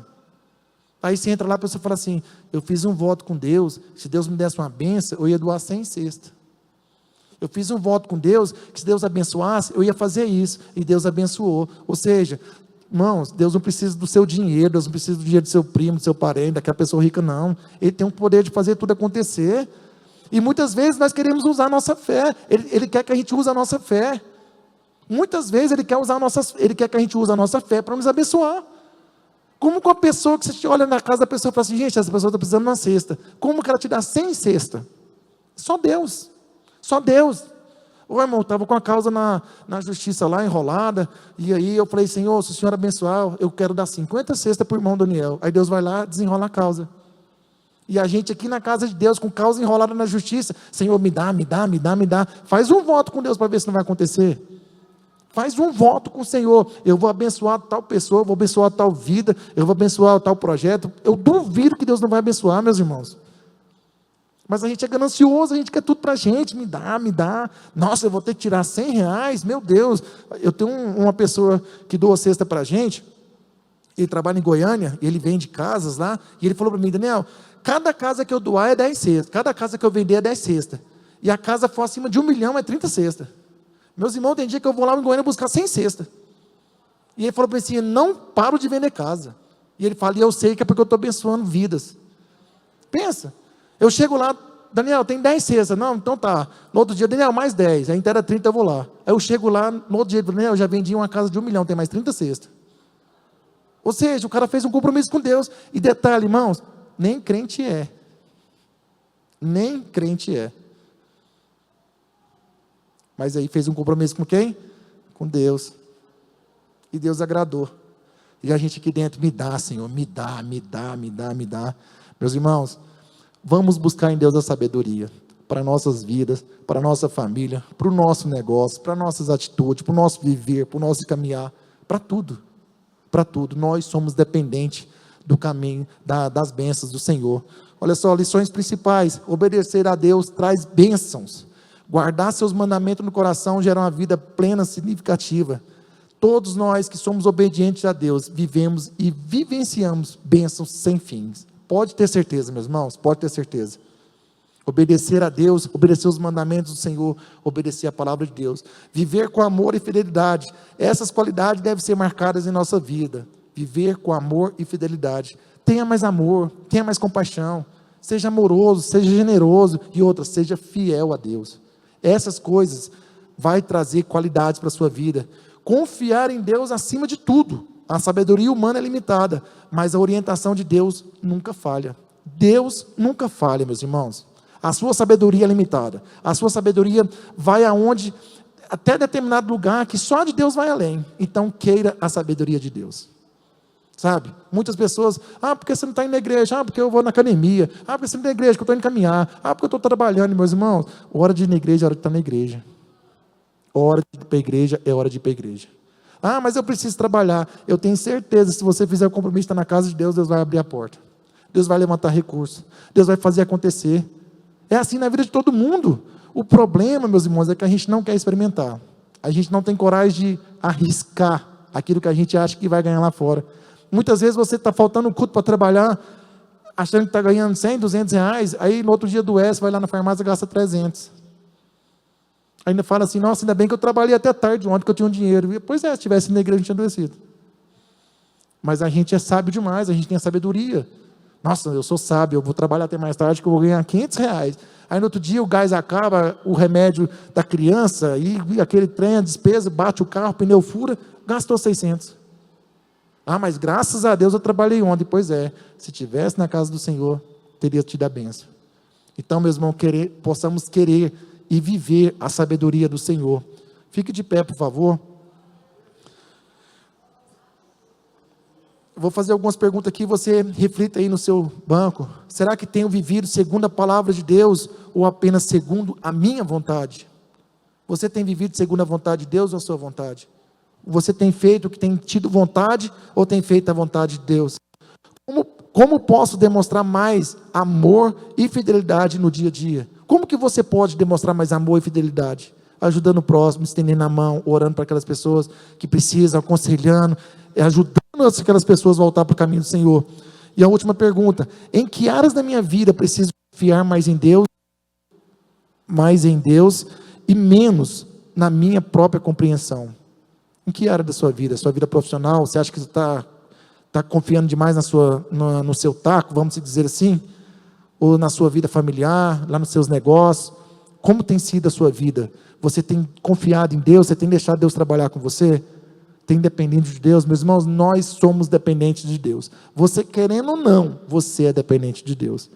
Aí você entra lá, a pessoa fala assim, eu fiz um voto com Deus, se Deus me desse uma benção, eu ia doar 100 cestas. Eu fiz um voto com Deus, que se Deus abençoasse, eu ia fazer isso, e Deus abençoou. Ou seja, irmãos, Deus não precisa do seu dinheiro, Deus não precisa do dinheiro do seu primo, do seu parente, daquela pessoa rica, não. Ele tem o poder de fazer tudo acontecer. E muitas vezes nós queremos usar a nossa fé, Ele quer que a gente use a nossa fé. Muitas vezes Ele quer que a gente use a nossa fé para nos abençoar. Como com a pessoa que você olha na casa da pessoa e fala assim, gente, essa pessoa está precisando de uma cesta. Como que ela te dá 100 cestas? Só Deus. Só Deus. Ô irmão, eu estava com a causa na justiça lá, enrolada, e aí eu falei, Senhor, se o Senhor abençoar, eu quero dar 50 cestas para o irmão Daniel. Aí Deus vai lá, desenrola a causa. E a gente aqui na casa de Deus, com causa enrolada na justiça, Senhor, me dá. Faz um voto com Deus para ver se não vai acontecer. Faz um voto com o Senhor, eu vou abençoar tal pessoa, vou abençoar tal vida, eu vou abençoar tal projeto. Eu duvido que Deus não vai abençoar, meus irmãos. Mas a gente é ganancioso, a gente quer tudo para a gente, me dá. Nossa, eu vou ter que tirar R$100, meu Deus. Eu tenho uma pessoa que doa cesta para a gente, ele trabalha em Goiânia, ele vende casas lá, e ele falou para mim, Daniel, cada casa que eu doar é 10 cestas, cada casa que eu vender é 10 cestas, e a casa for acima de 1 milhão é 30 cestas. Meus irmãos, tem dia que eu vou lá em Goiânia buscar 100 cestas. E ele falou para mim assim, eu não paro de vender casa. E ele fala, e eu sei que é porque eu estou abençoando vidas. Pensa. Eu chego lá, Daniel, tem 10 cestas. Não, então tá. No outro dia, Daniel, mais 10. Aí inteira 30, eu vou lá. Aí eu chego lá, no outro dia, Daniel, eu já vendi uma casa de 1 milhão, tem mais 30 cestas. Ou seja, o cara fez um compromisso com Deus. E detalhe, irmãos, nem crente é. Nem crente é. Mas aí fez um compromisso com quem? Com Deus. E Deus agradou. E a gente aqui dentro, me dá, Senhor, me dá, me dá, me dá, me dá. Meus irmãos, vamos buscar em Deus a sabedoria para nossas vidas, para a nossa família, para o nosso negócio, para nossas atitudes, para o nosso viver, para o nosso caminhar, para tudo. Para tudo. Nós somos dependentes do caminho, das bênçãos do Senhor. Olha só, lições principais. Obedecer a Deus traz bênçãos. Guardar seus mandamentos no coração gera uma vida plena, significativa. Todos nós que somos obedientes a Deus, vivemos e vivenciamos bênçãos sem fins. Pode ter certeza, meus irmãos, pode ter certeza. Obedecer a Deus, obedecer os mandamentos do Senhor, obedecer a palavra de Deus. Viver com amor e fidelidade. Essas qualidades devem ser marcadas em nossa vida. Viver com amor e fidelidade. Tenha mais amor, tenha mais compaixão. Seja amoroso, seja generoso. E outra, seja fiel a Deus. Essas coisas vai trazer qualidades para a sua vida. Confiar em Deus acima de tudo. A sabedoria humana é limitada, mas a orientação de Deus nunca falha. Deus nunca falha, meus irmãos. A sua sabedoria é limitada. A sua sabedoria vai aonde, até determinado lugar, que só de Deus vai além. Então, queira a sabedoria de Deus. Sabe? Muitas pessoas, porque você não está indo na igreja? Porque eu vou na academia. Porque você não está na igreja, que eu estou indo caminhar. Porque eu estou trabalhando, meus irmãos. Hora de ir na igreja é hora de estar na igreja. Hora de ir para a igreja é hora de ir para a igreja. Mas eu preciso trabalhar. Eu tenho certeza, se você fizer o compromisso de estar na casa de Deus, Deus vai abrir a porta. Deus vai levantar recursos. Deus vai fazer acontecer. É assim na vida de todo mundo. O problema, meus irmãos, é que a gente não quer experimentar. A gente não tem coragem de arriscar aquilo que a gente acha que vai ganhar lá fora. Muitas vezes você está faltando um culto para trabalhar, achando que está ganhando 100, 200 reais, aí no outro dia adoece, vai lá na farmácia e gasta 300. Ainda fala assim, nossa, ainda bem que eu trabalhei até tarde ontem, que eu tinha um dinheiro. Pois é, se estivesse na igreja, a gente tinha adoecido. Mas a gente é sábio demais, a gente tem a sabedoria. Nossa, eu sou sábio, eu vou trabalhar até mais tarde, que eu vou ganhar 500 reais. Aí no outro dia o gás acaba, o remédio da criança, e aquele trem, a despesa, bate o carro, o pneu fura, gastou 600. Mas graças a Deus eu trabalhei ontem. Pois é, se estivesse na casa do Senhor, teria tido a bênção. Então, meus irmãos, possamos querer e viver a sabedoria do Senhor. Fique de pé, por favor. Vou fazer algumas perguntas aqui, você reflita aí no seu banco. Será que tenho vivido segundo a palavra de Deus ou apenas segundo a minha vontade? Você tem vivido segundo a vontade de Deus ou a sua vontade? Você tem feito o que tem tido vontade ou tem feito a vontade de Deus? Como posso demonstrar mais amor e fidelidade no dia a dia? Como que você pode demonstrar mais amor e fidelidade? Ajudando o próximo, estendendo a mão, orando para aquelas pessoas que precisam, aconselhando, ajudando aquelas pessoas a voltar para o caminho do Senhor. E a última pergunta, em que áreas da minha vida preciso confiar mais em Deus e menos na minha própria compreensão? Em que área da sua vida? Sua vida profissional, você acha que você está confiando demais no seu taco, vamos dizer assim? Ou na sua vida familiar, lá nos seus negócios? Como tem sido a sua vida? Você tem confiado em Deus? Você tem deixado Deus trabalhar com você? Tem dependido de Deus? Meus irmãos, nós somos dependentes de Deus. Você querendo ou não, você é dependente de Deus.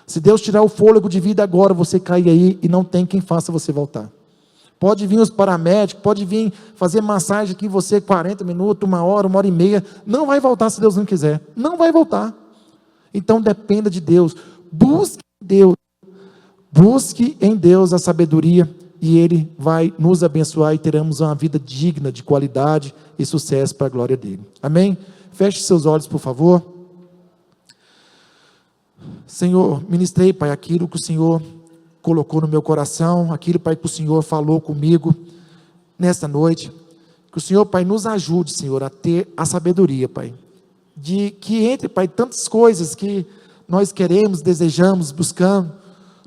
Se Deus tirar o fôlego de vida agora, você cai aí e não tem quem faça você voltar. Pode vir os paramédicos, pode vir fazer massagem aqui em você 40 minutos, 1 hora e meia. Não vai voltar se Deus não quiser. Não vai voltar. Então dependa de Deus. Busque Deus. Busque em Deus a sabedoria e Ele vai nos abençoar e teremos uma vida digna, de qualidade e sucesso para a glória dEle. Amém? Feche seus olhos, por favor. Senhor, ministrei, Pai, aquilo que o Senhor colocou no meu coração, aquilo, Pai, que o Senhor falou comigo nesta noite. Que o Senhor, Pai, nos ajude, Senhor, a ter a sabedoria, Pai, de que entre, Pai, tantas coisas que nós queremos, desejamos, buscamos,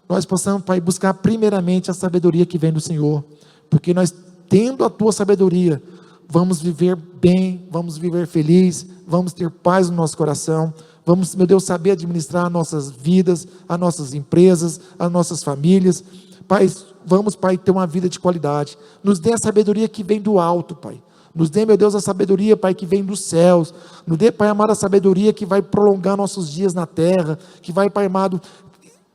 nós possamos, Pai, buscar primeiramente a sabedoria que vem do Senhor, porque nós, tendo a Tua sabedoria, vamos viver bem, vamos viver feliz, vamos ter paz no nosso coração, vamos, meu Deus, saber administrar nossas vidas, as nossas empresas, as nossas famílias. Pai, vamos, Pai, ter uma vida de qualidade. Nos dê a sabedoria que vem do alto, Pai. Nos dê, meu Deus, a sabedoria, Pai, que vem dos céus. Nos dê, Pai amado, a sabedoria que vai prolongar nossos dias na terra, que vai, Pai amado,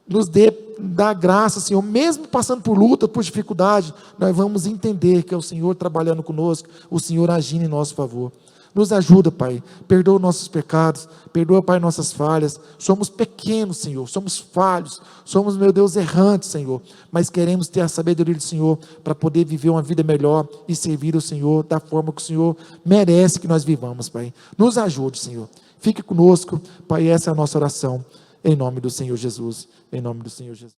nos dê, dá graça, Senhor, mesmo passando por luta, por dificuldade, nós vamos entender que é o Senhor trabalhando conosco, o Senhor agindo em nosso favor. Nos ajuda, Pai, perdoa nossos pecados, perdoa, Pai, nossas falhas. Somos pequenos, Senhor, somos falhos, somos, meu Deus, errantes, Senhor, mas queremos ter a sabedoria do Senhor para poder viver uma vida melhor e servir o Senhor da forma que o Senhor merece que nós vivamos, Pai. Nos ajude, Senhor, fique conosco, Pai, essa é a nossa oração, em nome do Senhor Jesus, em nome do Senhor Jesus.